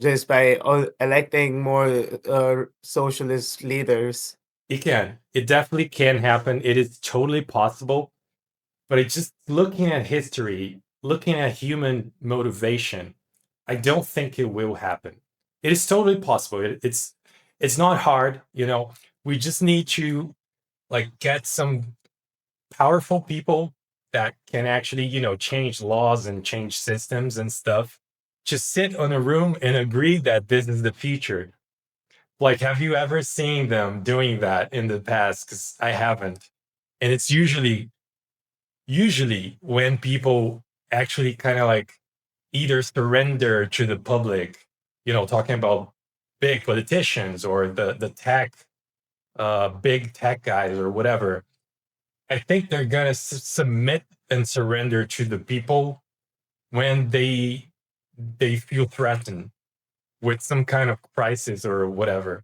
just by electing more socialist leaders. it definitely can happen. It is totally possible. But it's just looking at history, looking at human motivation, I don't think it will happen. It is totally possible. It's not hard, We just need to like get some powerful people that can actually, change laws and change systems and stuff. Just sit on a room and agree that this is the future. Like, have you ever seen them doing that in the past? Because I haven't. And it's usually when people actually kind of like either surrender to the public, talking about big politicians or the tech, big tech guys or whatever, I think they're gonna submit and surrender to the people when they feel threatened with some kind of crisis or whatever.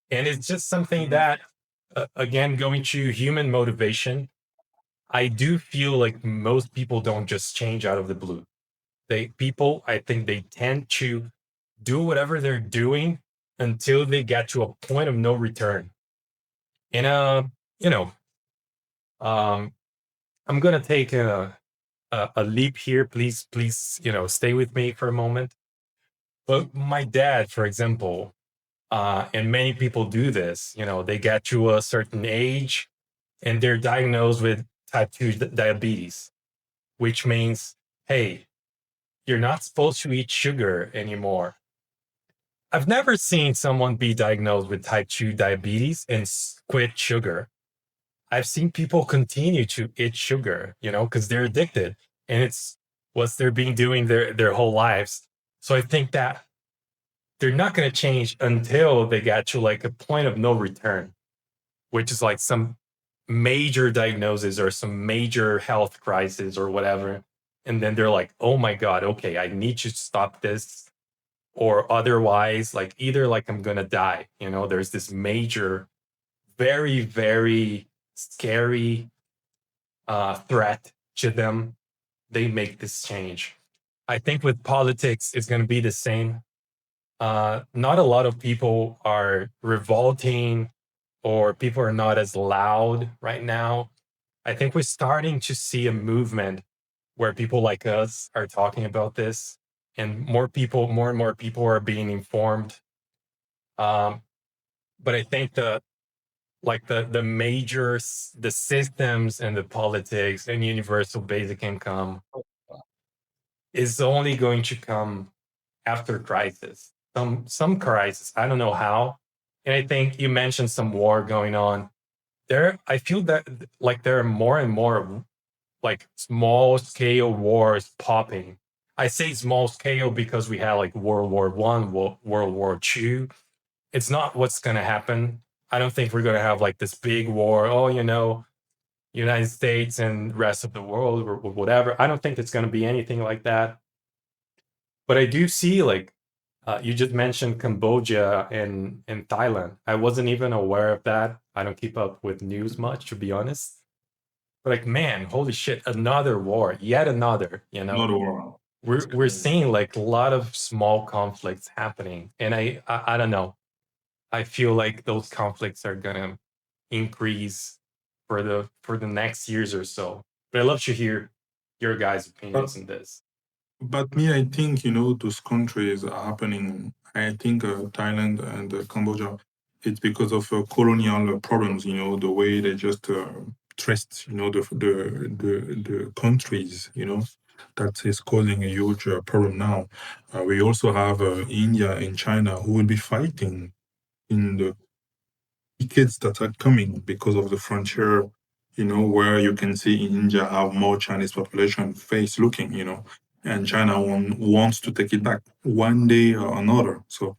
And it's just something that, again, going to human motivation, I do feel like most people don't just change out of the blue. I think they tend to do whatever they're doing until they get to a point of no return. And you know, um, I'm gonna take a leap here. Please, stay with me for a moment. But my dad, for example, and many people do this. They get to a certain age and they're diagnosed with type 2 diabetes, which means, hey, you're not supposed to eat sugar anymore. I've never seen someone be diagnosed with type 2 diabetes and quit sugar. I've seen people continue to eat sugar, because they're addicted and it's what they're being doing their whole lives. So I think that they're not going to change until they get to like a point of no return, which is like some major diagnosis or some major health crisis or whatever. And then they're like, oh my God, okay, I need to stop this. Or otherwise, like either like I'm gonna die. There's this major, very, very scary threat to them. They make this change. I think with politics, it's gonna be the same. Not a lot of people are revolting or people are not as loud right now. I think we're starting to see a movement where people like us are talking about this and more and more people are being informed. Um, but I think the the systems and the politics and universal basic income is only going to come after crisis. Some crisis. I don't know how. And I think you mentioned some war going on. I feel that like there are more and more like small scale wars popping. I say small scale because we had like World War I, World War II. It's not what's gonna happen. I don't think we're gonna have like this big war. Oh, United States and rest of the world or whatever. I don't think it's gonna be anything like that. But I do see like you just mentioned Cambodia and Thailand. I wasn't even aware of that. I don't keep up with news much, to be honest. But like, man, holy shit, another war, yet another. Not a war. We're seeing like a lot of small conflicts happening, and I don't know. I feel like those conflicts are gonna increase for the next years or so. But I love to hear your guys' But opinions on this. but me, I think those countries are happening. I think Thailand and Cambodia. It's because of colonial problems. The way they just traced. The countries. That is causing a huge problem now. We also have India and China who will be fighting in the decades that are coming because of the frontier, where you can see in India how more Chinese population face looking, and China wants to take it back one day or another. So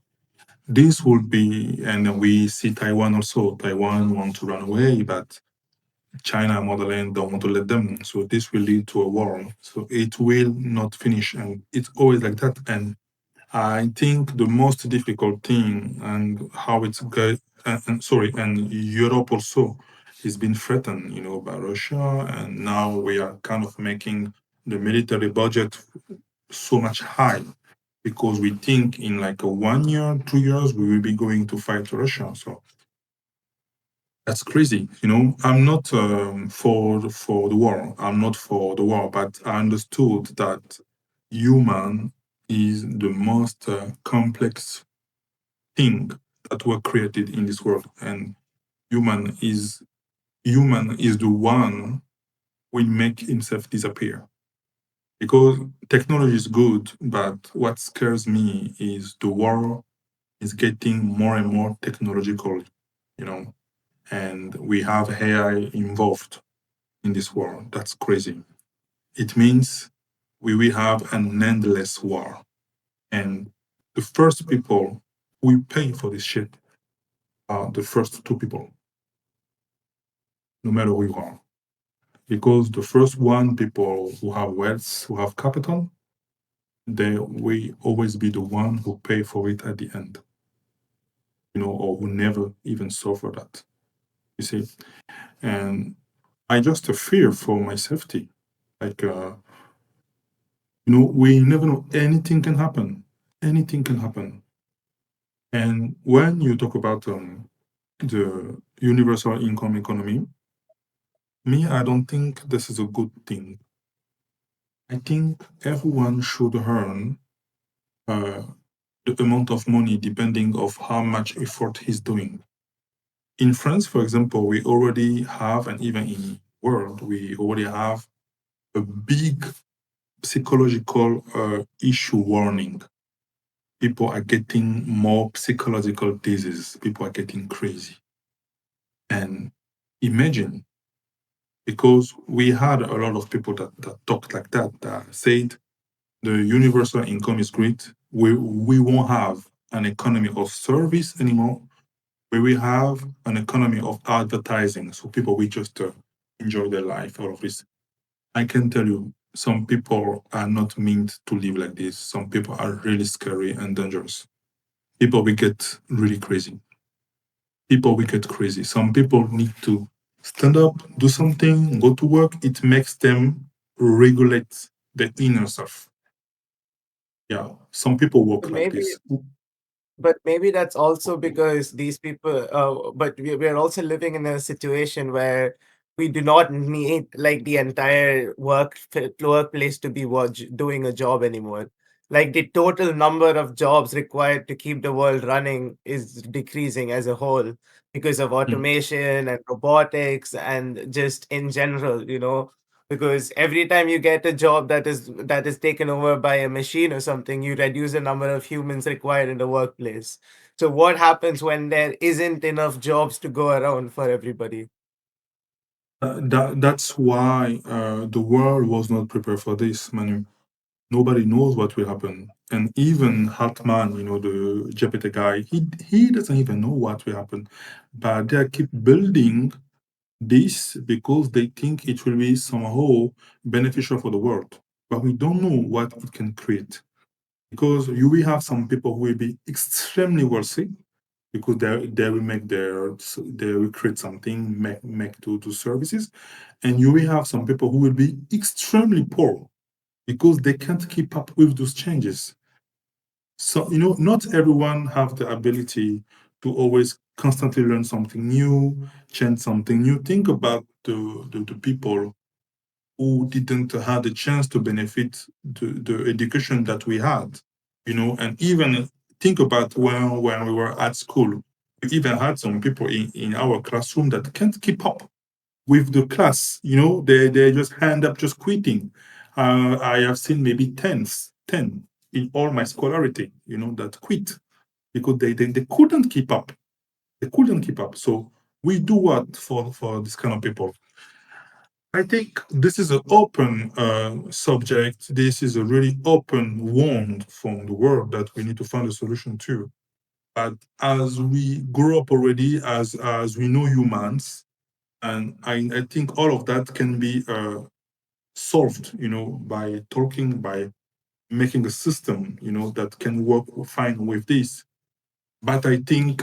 this will be, and we see Taiwan also. Taiwan want to run away, but China, motherland, don't want to let them. So this will lead to a war. So it will not finish, and it's always like that. And I think the most difficult thing and how it's going, and sorry, and Europe also is being threatened, by Russia, and now we are kind of making the military budget so much high because we think in like a 1 year, 2 years we will be going to fight Russia. So that's crazy, I'm not for the war. I'm not for the war, but I understood that human is the most complex thing that were created in this world, and human is human is the one will make himself disappear because technology is good, but what scares me is the world is getting more and more technological, you know and we have AI involved in this war. That's crazy. It means we will have an endless war. And the first people who pay for this shit are the first two people, no matter who you are. Because the first one, people who have wealth, who have capital, they will always be the one who pay for it at the end, or who never even suffer that. You see, and I just fear for my safety. Like, we never know. Anything can happen. Anything can happen. And when you talk about the universal income economy, me, I don't think this is a good thing. I think everyone should earn uh, the amount of money depending of how much effort he's doing. In France, for example, we already have, and even in world, we already have a big psychological issue warning. People are getting more psychological diseases. People are getting crazy. And imagine, because we had a lot of people that talked like that said the universal income is great. We won't have an economy of service anymore. We will have an economy of advertising. So people will just enjoy their life, all of this. I can tell you, some people are not meant to live like this. Some people are really scary and dangerous. People will get really crazy. People will get crazy. Some people need to stand up, do something, go to work. It makes them regulate the inner self. Yeah, some people work like Maybe this. But maybe that's also because these people, but we're also living in a situation where we do not need like the entire workplace to be doing a job anymore. Like the total number of jobs required to keep the world running is decreasing as a whole because of Mm. automation and robotics and just in general, because every time you get a job that is taken over by a machine or something, you reduce the number of humans required in the workplace. So what happens when there isn't enough jobs to go around for everybody? That's why the world was not prepared for this, Manu. Nobody knows what will happen. And even Hartman, the GPT guy, he doesn't even know what will happen. But they keep building this because they think it will be somehow beneficial for the world. But we don't know what it can create. Because you will have some people who will be extremely wealthy because they will make they will create something, make to services. And you will have some people who will be extremely poor because they can't keep up with those changes. So, not everyone have the ability to always constantly learn something new, change something new. Think about the people who didn't have the chance to benefit the education that we had, and even think about when we were at school. We even had some people in our classroom that can't keep up with the class. They just end up just quitting. I have seen maybe 10 in all my scholarity, that quit because they couldn't keep up. They couldn't keep up. So we do what for this kind of people? I think this is an open subject. This is a really open wound from the world that we need to find a solution to. But as we grow up already, as we know humans, and I think all of that can be solved, by talking, by making a system, that can work fine with this. But I think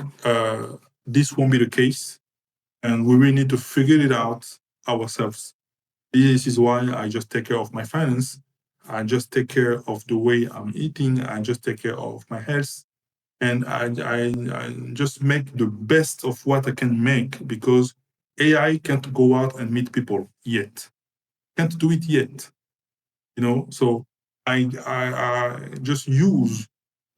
this won't be the case, and we will need to figure it out ourselves. This is why I just take care of my finance. I just take care of the way I'm eating. I just take care of my health. And I just make the best of what I can make because AI can't go out and meet people yet. Can't do it yet. So I just use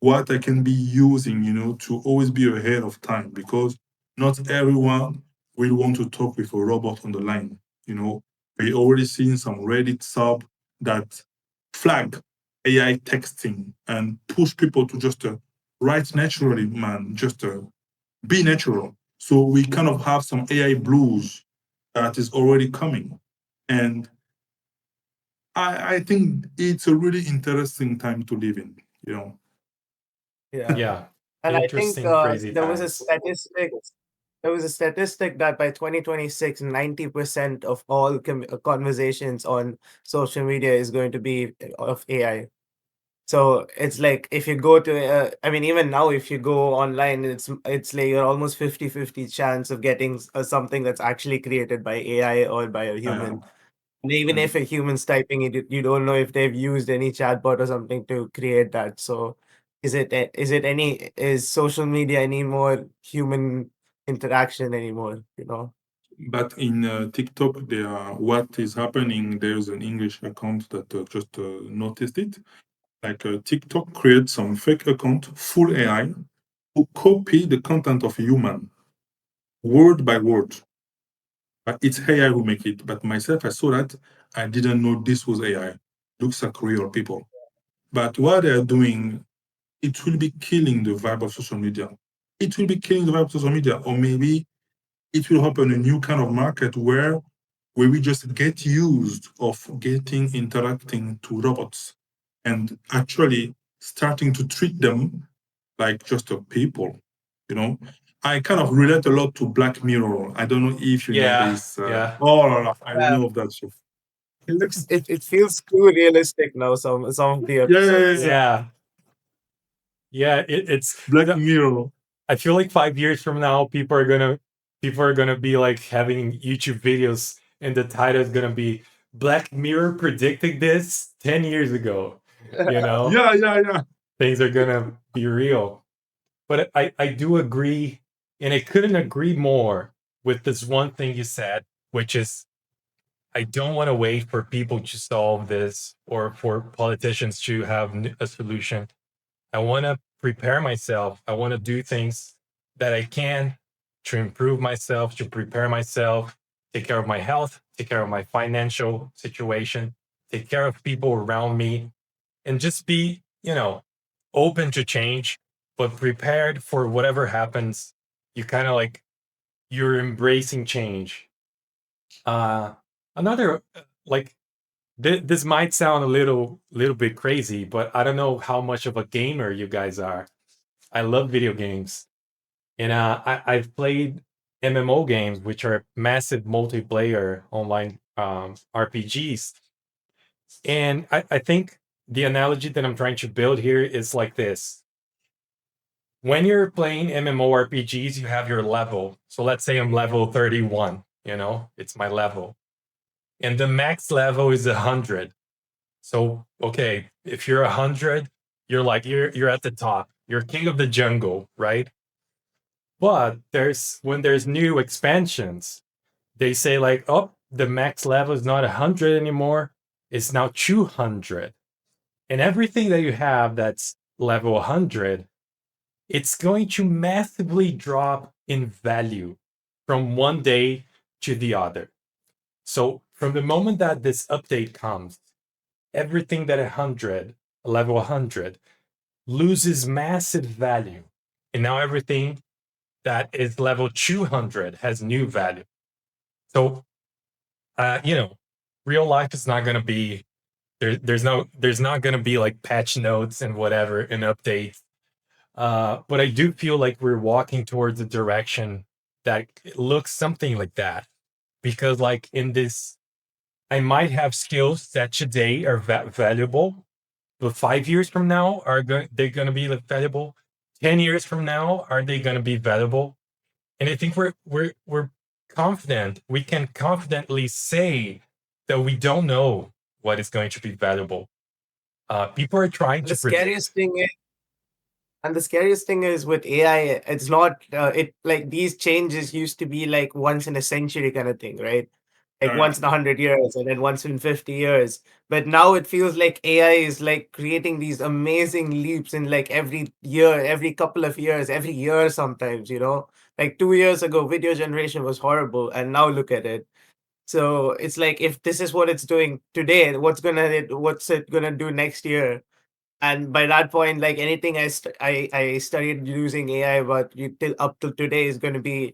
what I can be using, to always be ahead of time because not everyone will want to talk with a robot on the line. We already seen some Reddit sub that flag AI texting and push people to just write naturally, man, just be natural. So we kind of have some AI blues that is already coming. And I think it's a really interesting time to live in, you know. Yeah. Yeah. And I think Interesting, crazy there was a times. statistic. There was a statistic that by 2026, 90% of all conversations on social media is going to be of AI. So it's like if you go to, I mean, even now, if you go online, it's like you're almost 50-50 chance of getting something that's actually created by AI or by a Uh, human. And even mm. if a human's typing it, you don't know if they've used any chatbot or something to create that. So is social media any more human interaction anymore, you know? But in TikTok, what is happening? There's an English account that just noticed it. Like TikTok creates some fake account, full AI, who copy the content of a human, word by word. But it's AI who make it. But myself, I saw that. I didn't know this was AI. Looks like real people. But what they're doing, it will be killing the vibe of social media. It will be killing the vibe of social media. Or maybe it will open a new kind of market where we just get used of getting interacting to robots and actually starting to treat them like just a people, you know. I kind of relate a lot to Black Mirror. I don't know if you know Yeah. this. Yeah. I Yeah. love that show. It feels too realistic now, some of the episodes. Yeah. Yeah. Yeah. It's Black Mirror. I feel like 5 years from now, people are gonna be like having YouTube videos, and the title is gonna be Black Mirror predicting this 10 years ago. You know, Yeah. things are gonna be real. But I do agree, and I couldn't agree more with this one thing you said, which is I don't want to wait for people to solve this or for politicians to have a solution. I want to prepare myself. I want to do things that I can to improve myself, to prepare myself, take care of my health, take care of my financial situation, take care of people around me, and just be, open to change, but prepared for whatever happens. You kind of like you're embracing change. Uh, another like this might sound a little bit crazy, but I don't know how much of a gamer you guys are. I love video games, and I've played MMO games, which are massive multiplayer online RPGs. And I think the analogy that I'm trying to build here is like this: when you're playing MMORPGs, you have your level. So let's say I'm level 31. It's my level, and the max level is 100. So okay, if you're 100, you're at the top. You're king of the jungle, right? But when there's new expansions, they say like, oh, the max level is not 100 anymore. It's now 200. And everything that you have that's level 100, it's going to massively drop in value from one day to the other. So from the moment that this update comes, everything that 100, level 100, loses massive value. And now everything that is level 200 has new value. So, real life is not going to be there's not going to be like patch notes and whatever and updates. But I do feel like we're walking towards a direction that looks something like that, because like in this, I might have skills that today are valuable, but 5 years from now, they're going to be like valuable? 10 years from now, are they going to be valuable? And I think we're confident. We can confidently say that we don't know what is going to be valuable. People are trying The to predict. scariest thing And the scariest thing is with AI, it's not it like these changes used to be like once in a century kind of thing, right? Like Yeah. once in 100 years and then once in 50 years. But now it feels like AI is like creating these amazing leaps in like every year, every couple of years, every year sometimes, you know? Like 2 years ago, video generation was horrible, and now look at it. So it's like if this is what it's doing today, what's it gonna do next year? And by that point, like anything I studied using AI, but till up to today is going to be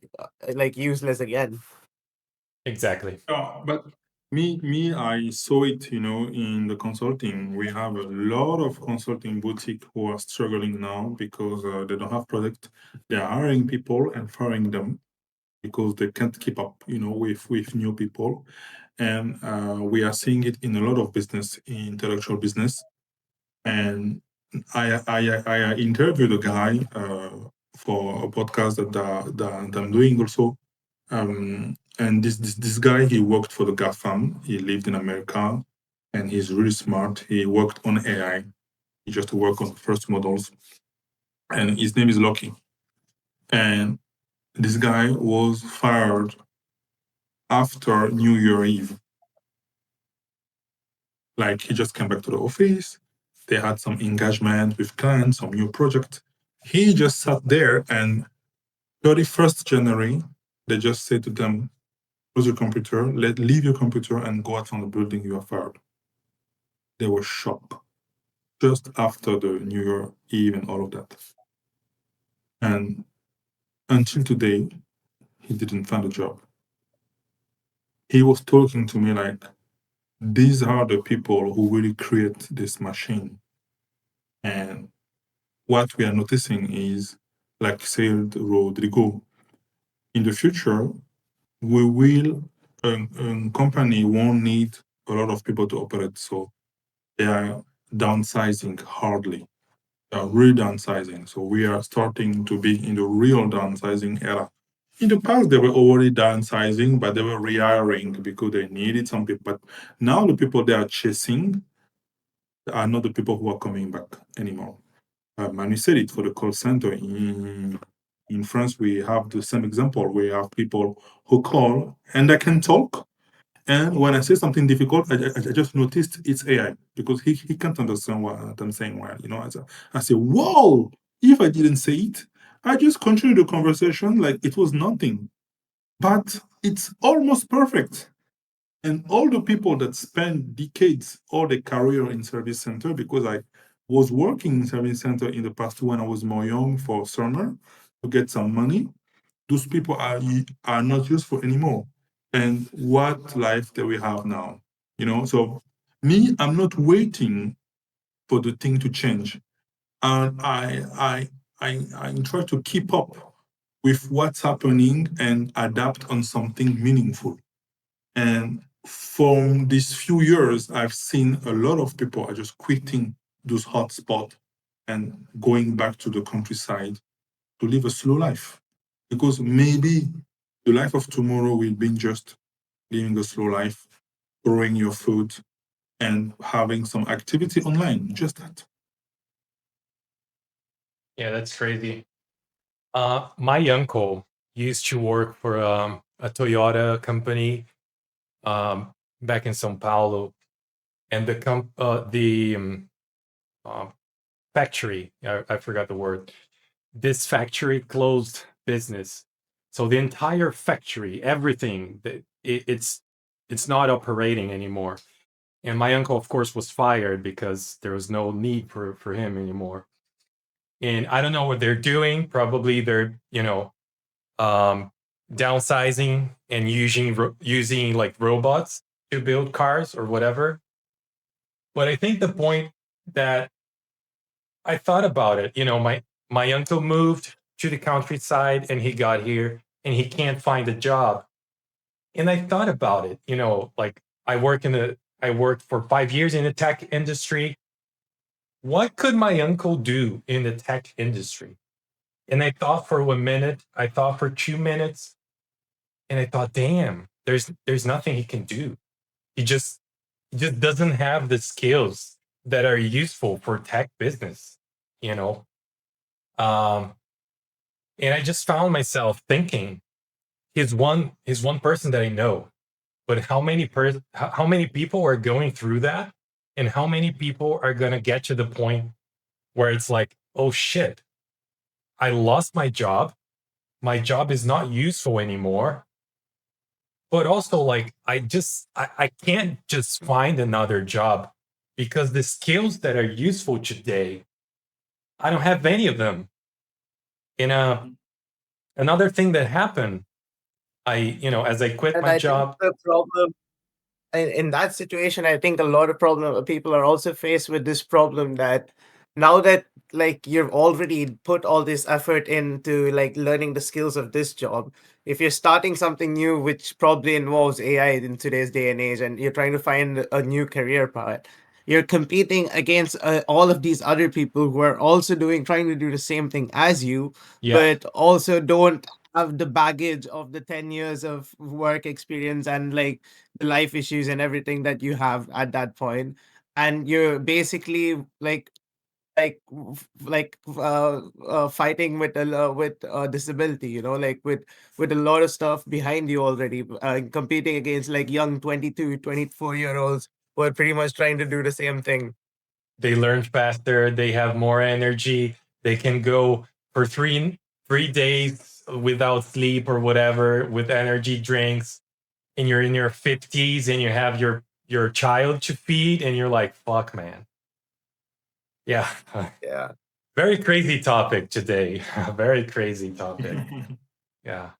like useless again. Exactly. Yeah, but I saw it, in the consulting. We have a lot of consulting boutique who are struggling now because they don't have product. They're hiring people and firing them because they can't keep up, with new people. And we are seeing it in a lot of business, intellectual business. And I interviewed a guy for a podcast that I'm doing also. And this guy, he worked for the GAFAM. He lived in America, and he's really smart. He worked on AI. He just worked on the first models, and his name is Loki. And this guy was fired after New Year Eve. Like he just came back to the office. They had some engagement with clients, some new project. He just sat there, and 31st January, they just said to them, close your computer, leave your computer and go out from the building, you are fired. They were shocked just after the New Year Eve and all of that. And until today, he didn't find a job. He was talking to me like, these are the people who really create this machine. And what we are noticing is, like said Rodrigo, in the future, a company won't need a lot of people to operate. So they are downsizing hardly. They are really downsizing. So we are starting to be in the real downsizing era. In the past, they were already downsizing, but they were rehiring because they needed some people. But now the people they are chasing are not the people who are coming back anymore. And you said it for the call center. In France, we have the same example. We have people who call and they can talk. And when I say something difficult, I just noticed it's AI because he can't understand what I'm saying. Well, I say, whoa, if I didn't say it, I just continue the conversation like it was nothing. But it's almost perfect. And all the people that spend decades all their career in service center, because I was working in service center in the past when I was more young for summer to get some money, those people are not useful anymore. And what life that we have now, So me, I'm not waiting for the thing to change, and I try to keep up with what's happening and adapt on something meaningful. And from these few years, I've seen a lot of people are just quitting those hotspots and going back to the countryside to live a slow life. Because maybe the life of tomorrow will be just living a slow life, growing your food, and having some activity online. Just that. Yeah, that's crazy. My uncle used to work for a Toyota company back in São Paulo, and the factory, I forgot the word. This factory closed business, so the entire factory, everything, it's not operating anymore. And my uncle, of course, was fired because there was no need for him anymore. And I don't know what they're doing. Probably they're um, downsizing and using like robots to build cars or whatever. But I think the point that I thought about it, my uncle moved to the countryside and he got here and he can't find a job. And I thought about it, like I worked for 5 years in the tech industry. What could my uncle do in the tech industry? And I thought for 1 minute, I thought for 2 minutes, and I thought, damn, there's nothing he can do. He just doesn't have the skills that are useful for tech business, you know. Um, and I just found myself thinking, he's one person that I know, but how many people are going through that, and how many people are gonna get to the point where it's like, oh shit, I lost my job. My job is not useful anymore. But also, like, I can't just find another job because the skills that are useful today, I don't have any of them. And another thing that happened, as I quit And my I think job. the problem in that situation, I think a lot of problem people are also faced with this problem that now that like you've already put all this effort into like learning the skills of this job, if you're starting something new which probably involves AI in today's day and age, and you're trying to find a new career path, you're competing against all of these other people who are also doing trying to do the same thing as you, Yeah. but also don't have the baggage of the 10 years of work experience and like the life issues and everything that you have at that point. And you're basically fighting with with disability, you know, like with a lot of stuff behind you already, competing against like young 22, 24 year olds who are pretty much trying to do the same thing. They learn faster, they have more energy, they can go for 3 days without sleep or whatever with energy drinks, and you're in your 50s and you have your child to feed and you're like, fuck, man. Yeah. Yeah. Very crazy topic today. Very crazy topic. Yeah.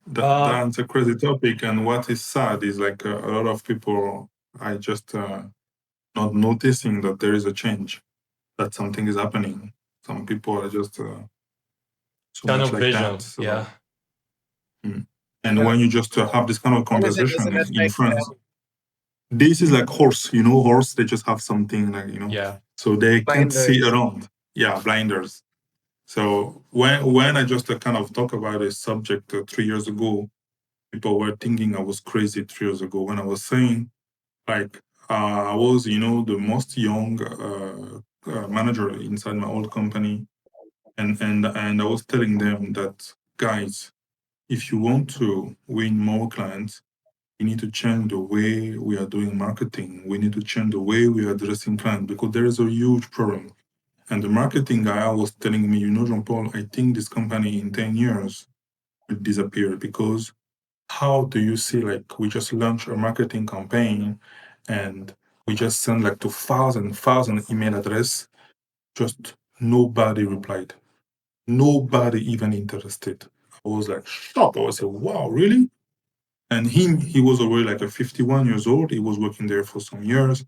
That's a crazy topic, and what is sad is like a lot of people I just not noticing that there is a change, that something is happening. Some people are just so much Tunnel like that. vision. Yeah. So, mm. And Yeah. when you just have this kind of How is it does conversation it in affect France, this is like horse, horse, they just have something like, Yeah. so they can't see blinders? around. Yeah, blinders. So when I just kind of talk about this subject 3 years ago, people were thinking I was crazy 3 years ago when I was saying like I was, the most young manager inside my old company, and I was telling them that, guys, if you want to win more clients, we need to change the way we are doing marketing. We need to change the way we are addressing clients because there is a huge problem. And the marketing guy was telling me, Jean Paul, I think this company in 10 years will disappear because how do you see like we just launch a marketing campaign and we just send like to thousand email address, just nobody replied. Nobody even interested. I was like shocked. I was like, wow, really? And he was already like a 51 years old. He was working there for some years.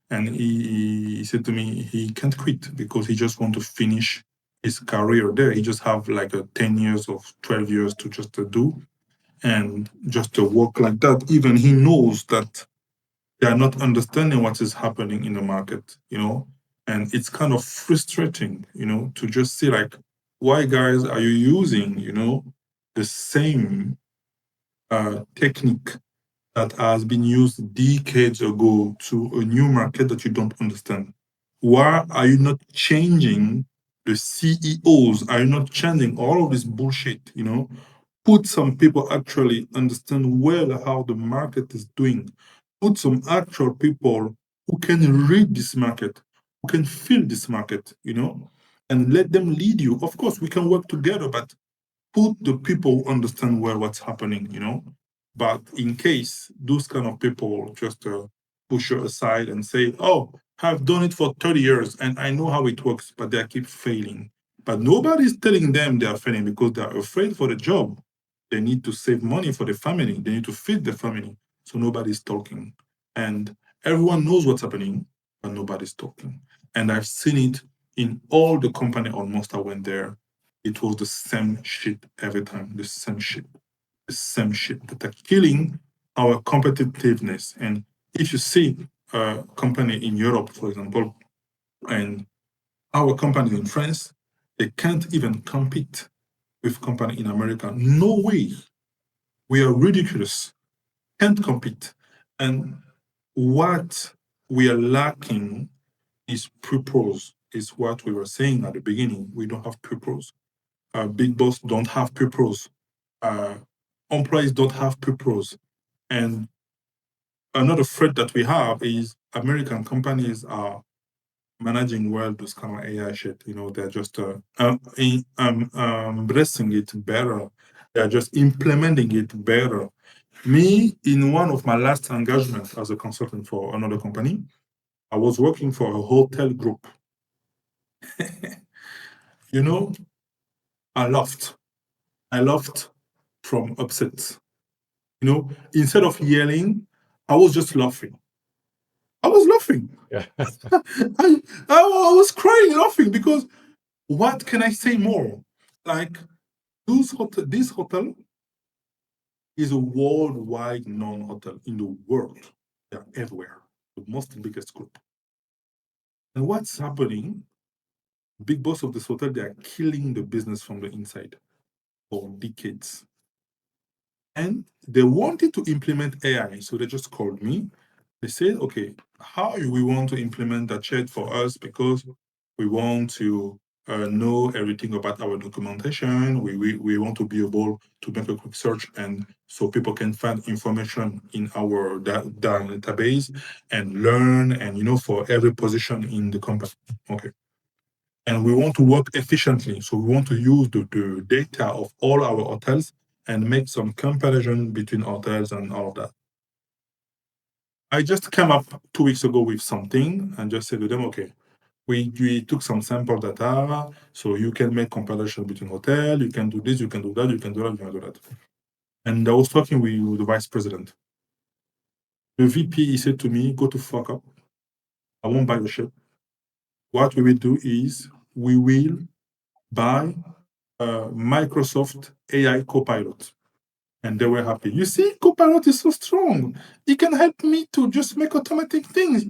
And he said to me he can't quit because he just want to finish his career there. He just have like a 10 years of 12 years to just do and just to work like that. Even he knows that they are not understanding what is happening in the market, and it's kind of frustrating, to just see like, why guys are you using, the same technique that has been used decades ago to a new market that you don't understand? Why are you not changing the CEOs? Are you not changing all of this bullshit? Put some people actually understand well how the market is doing. Put some actual people who can read this market, who can feel this market, and let them lead you. Of course, we can work together, but put the people who understand well what's happening, But in case those kind of people just push you aside and say, oh, I've done it for 30 years and I know how it works, but they keep failing. But nobody's telling them they are failing because they're afraid for the job. They need to save money for the family. They need to feed the family. So nobody's talking. And everyone knows what's happening, but nobody's talking. And I've seen it in all the company almost I went there. It was the same shit every time, the same shit, the same shit that are killing our competitiveness. And if you see a company in Europe, for example, and our company in France, they can't even compete with company in America. No way. We are ridiculous. Can't compete. And what we are lacking is purpose, is what we were saying at the beginning. We don't have purpose. Big boss don't have purpose. Uh, Employees don't have purpose. And another threat that we have is American companies are managing well this kind of AI shit. They're just embracing it better. They're just implementing it better. Me, in one of my last engagements as a consultant for another company, I was working for a hotel group. you know, I laughed. I laughed from upset Instead of yelling, I was just laughing. I was laughing. Yeah. I was crying laughing because what can I say more? Like this hotel is a worldwide known hotel in the world. They are everywhere. The most biggest group. And what's happening? Big boss of this hotel, they are killing the business from the inside for decades. And they wanted to implement AI. So they just called me. They said, okay, how we want to implement that chat for us because we want to know everything about our documentation. We want to be able to make a quick search and so people can find information in our database and learn and for every position in the company. Okay. And we want to work efficiently. So we want to use the data of all our hotels and make some comparison between hotels and all of that. I just came up 2 weeks ago with something and just said to them, okay, we took some sample data, so you can make comparison between hotel, you can do this, you can do that, you can do that, you can do that. And I was talking with the vice president. The VP, he said to me, go to fuck up. I won't buy your shit. What we will do is we will buy Microsoft AI Copilot. And they were happy. You see, Copilot is so strong. It can help me to just make automatic things.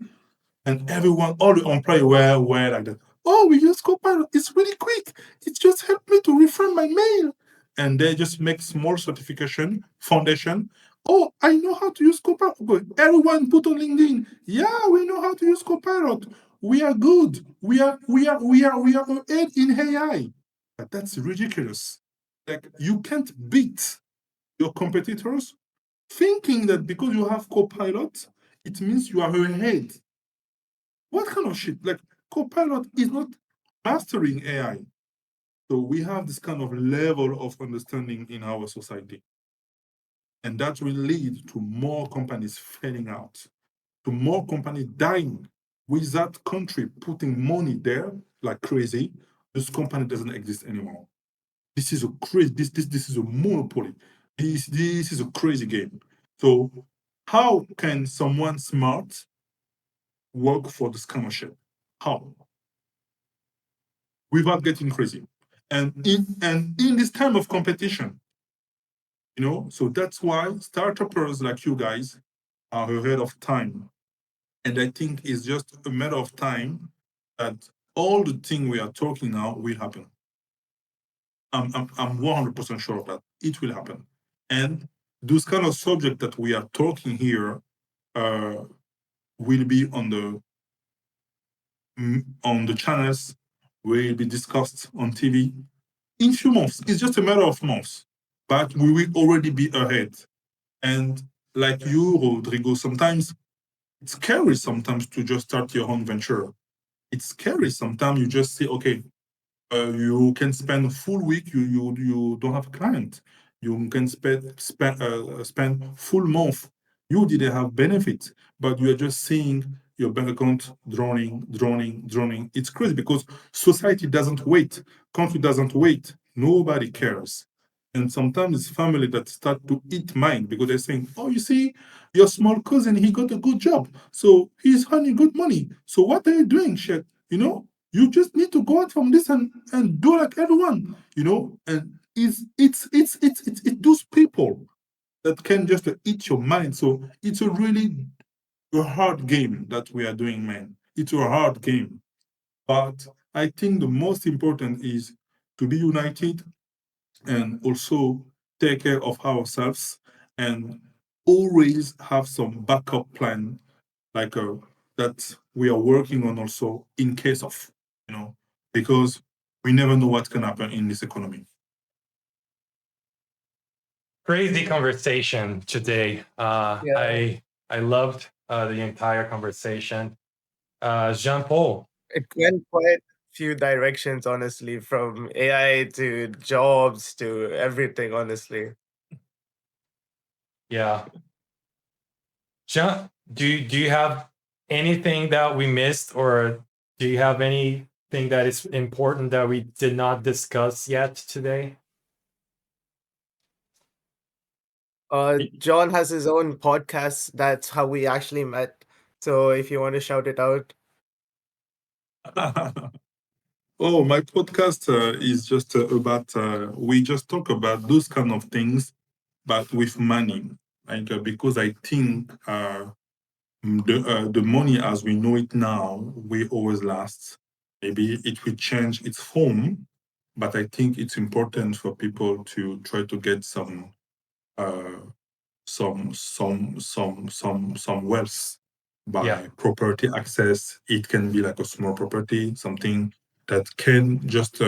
And everyone, all the employees were like that. Oh, we use Copilot. It's really quick. It just helped me to reframe my mail. And they just make small certification, foundation. Oh, I know how to use Copilot. Everyone put on LinkedIn. Yeah, we know how to use Copilot. We are good. We are ahead in AI. But that's ridiculous. Like you can't beat your competitors thinking that because you have Copilot, it means you are ahead. What kind of shit? Like Copilot is not mastering AI. So we have this kind of level of understanding in our society. And that will lead to more companies failing out, to more companies dying. With that country putting money there like crazy, this company doesn't exist anymore. This is a crazy, this is a monopoly. This is a crazy game. So how can someone smart work for this kind of shit? How? Without getting crazy. And in this time of competition, so that's why startups like you guys are ahead of time. And I think it's just a matter of time that all the things we are talking now will happen. I'm 100% sure of that. It will happen. And those kind of subjects that we are talking here will be on the channels, will be discussed on TV in few months. It's just a matter of months, but we will already be ahead. And like you, Rodrigo, sometimes it's scary sometimes to just start your own venture. It's scary sometimes you just say, okay, you can spend a full week, you don't have a client. You can spend full month. You didn't have benefit, but you are just seeing your bank account droning. It's crazy because society doesn't wait, country doesn't wait, nobody cares. And sometimes it's family that start to eat mind because they're saying, oh, you see, your small cousin, he got a good job. So he's earning good money. So what are you doing, shit? You just need to go out from this and do like everyone, and it's those people that can just eat your mind. So it's a really a hard game that we are doing, man. It's a hard game. But I think the most important is to be united and also take care of ourselves and always have some backup plan like that we are working on also in case of, because we never know what can happen in this economy. Crazy conversation today. Yeah. I loved the entire conversation. Jean Paul. It went quite few directions, honestly, from AI to jobs to everything, honestly. Yeah. Jean, do you have anything that we missed, or do you have anything that is important that we did not discuss yet today? John has his own podcast. That's how we actually met. So if you want to shout it out. Oh, my podcast is just about, we just talk about those kind of things, but with money. Like, because I think the money as we know it now will always last. Maybe it will change its form, but I think it's important for people to try to get uh, some wealth Yeah. by property access. It can be like a small property, something that can just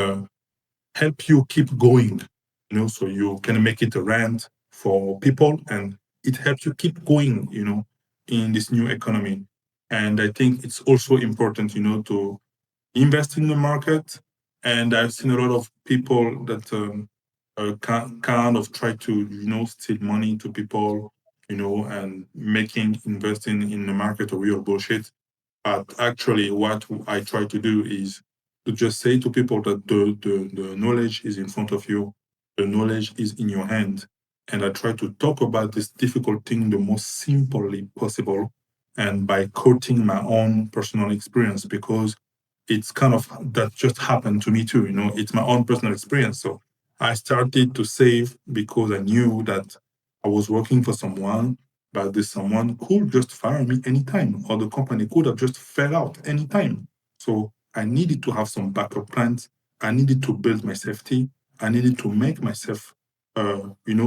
help you keep going, so you can make it a rent for people and it helps you keep going, in this new economy. And I think it's also important, to invest in the market. And I've seen a lot of people that kind of try to, steal money to people, and making investing in the market a real bullshit. But actually, what I try to do is to just say to people that the knowledge is in front of you, the knowledge is in your hand. And I try to talk about this difficult thing the most simply possible and by quoting my own personal experience because it's kind of that just happened to me too. It's my own personal experience. So I started to save because I knew that I was working for someone, but this someone could just fire me anytime, or the company could have just fell out anytime. So I needed to have some backup plans. I needed to build my safety. I needed to make myself,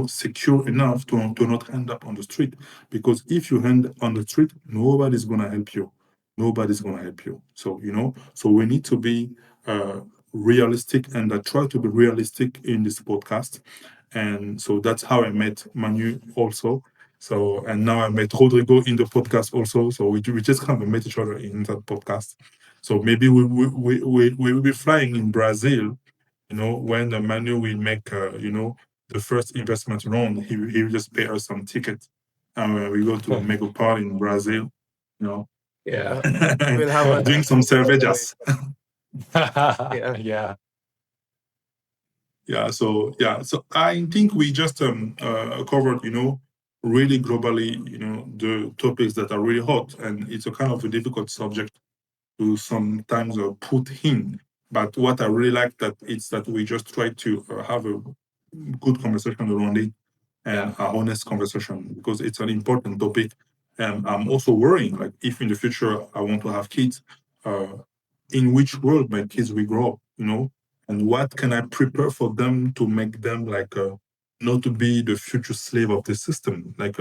secure enough to not end up on the street. Because if you end on the street, nobody's gonna help you. Nobody's gonna help you. So so we need to be realistic, and I try to be realistic in this podcast. And so that's how I met Manu also. So, and now I met Rodrigo in the podcast also. So we just kind of met each other in that podcast. So maybe we will be flying in Brazil, when the Manu will make, the first investment round, he will just pay us some tickets. And we go to a mega party in Brazil, you know, Yeah. We'll have a doing some cervejas. yeah. Yeah. So I think we just covered, really globally, the topics that are really hot, and it's a kind of a difficult subject to sometimes put in. But what I really like that it's that we just try to have a good conversation around it and Yeah. a honest conversation because it's an important topic. And I'm also worrying, like if in the future I want to have kids, uh, in which world my kids will grow up, and what can I prepare for them to make them like not to be the future slave of the system, like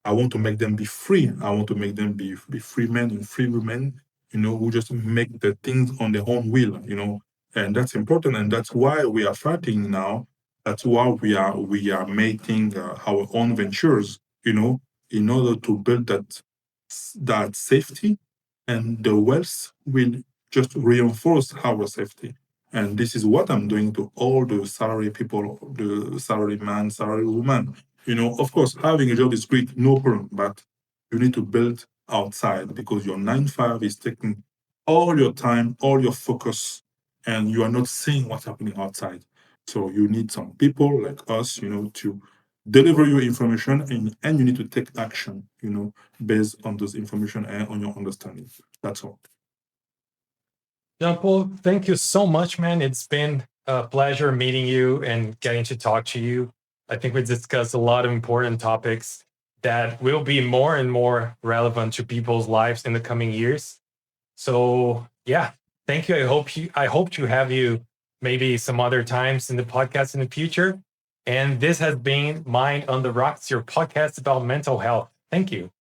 I want to make them be free. I want to make them be free men and free women, who just make the things on their own will, and that's important. And that's why we are fighting now. That's why we are making our own ventures, in order to build that safety, and the wealth will just reinforce our safety. And this is what I'm doing to all the salary people, the salary man, salary woman. Of course, having a job is great, no problem, but you need to build outside because your 9 to 5 is taking all your time, all your focus, and you are not seeing what's happening outside. So you need some people like us, to deliver your information, and you need to take action, based on those information and on your understanding. That's all. Jean Paul, thank you so much, man. It's been a pleasure meeting you and getting to talk to you. I think we discussed a lot of important topics that will be more and more relevant to people's lives in the coming years. So yeah, thank you. I hope to have you maybe some other times in the podcast in the future. And this has been Mind on the Rocks, your podcast about mental health. Thank you.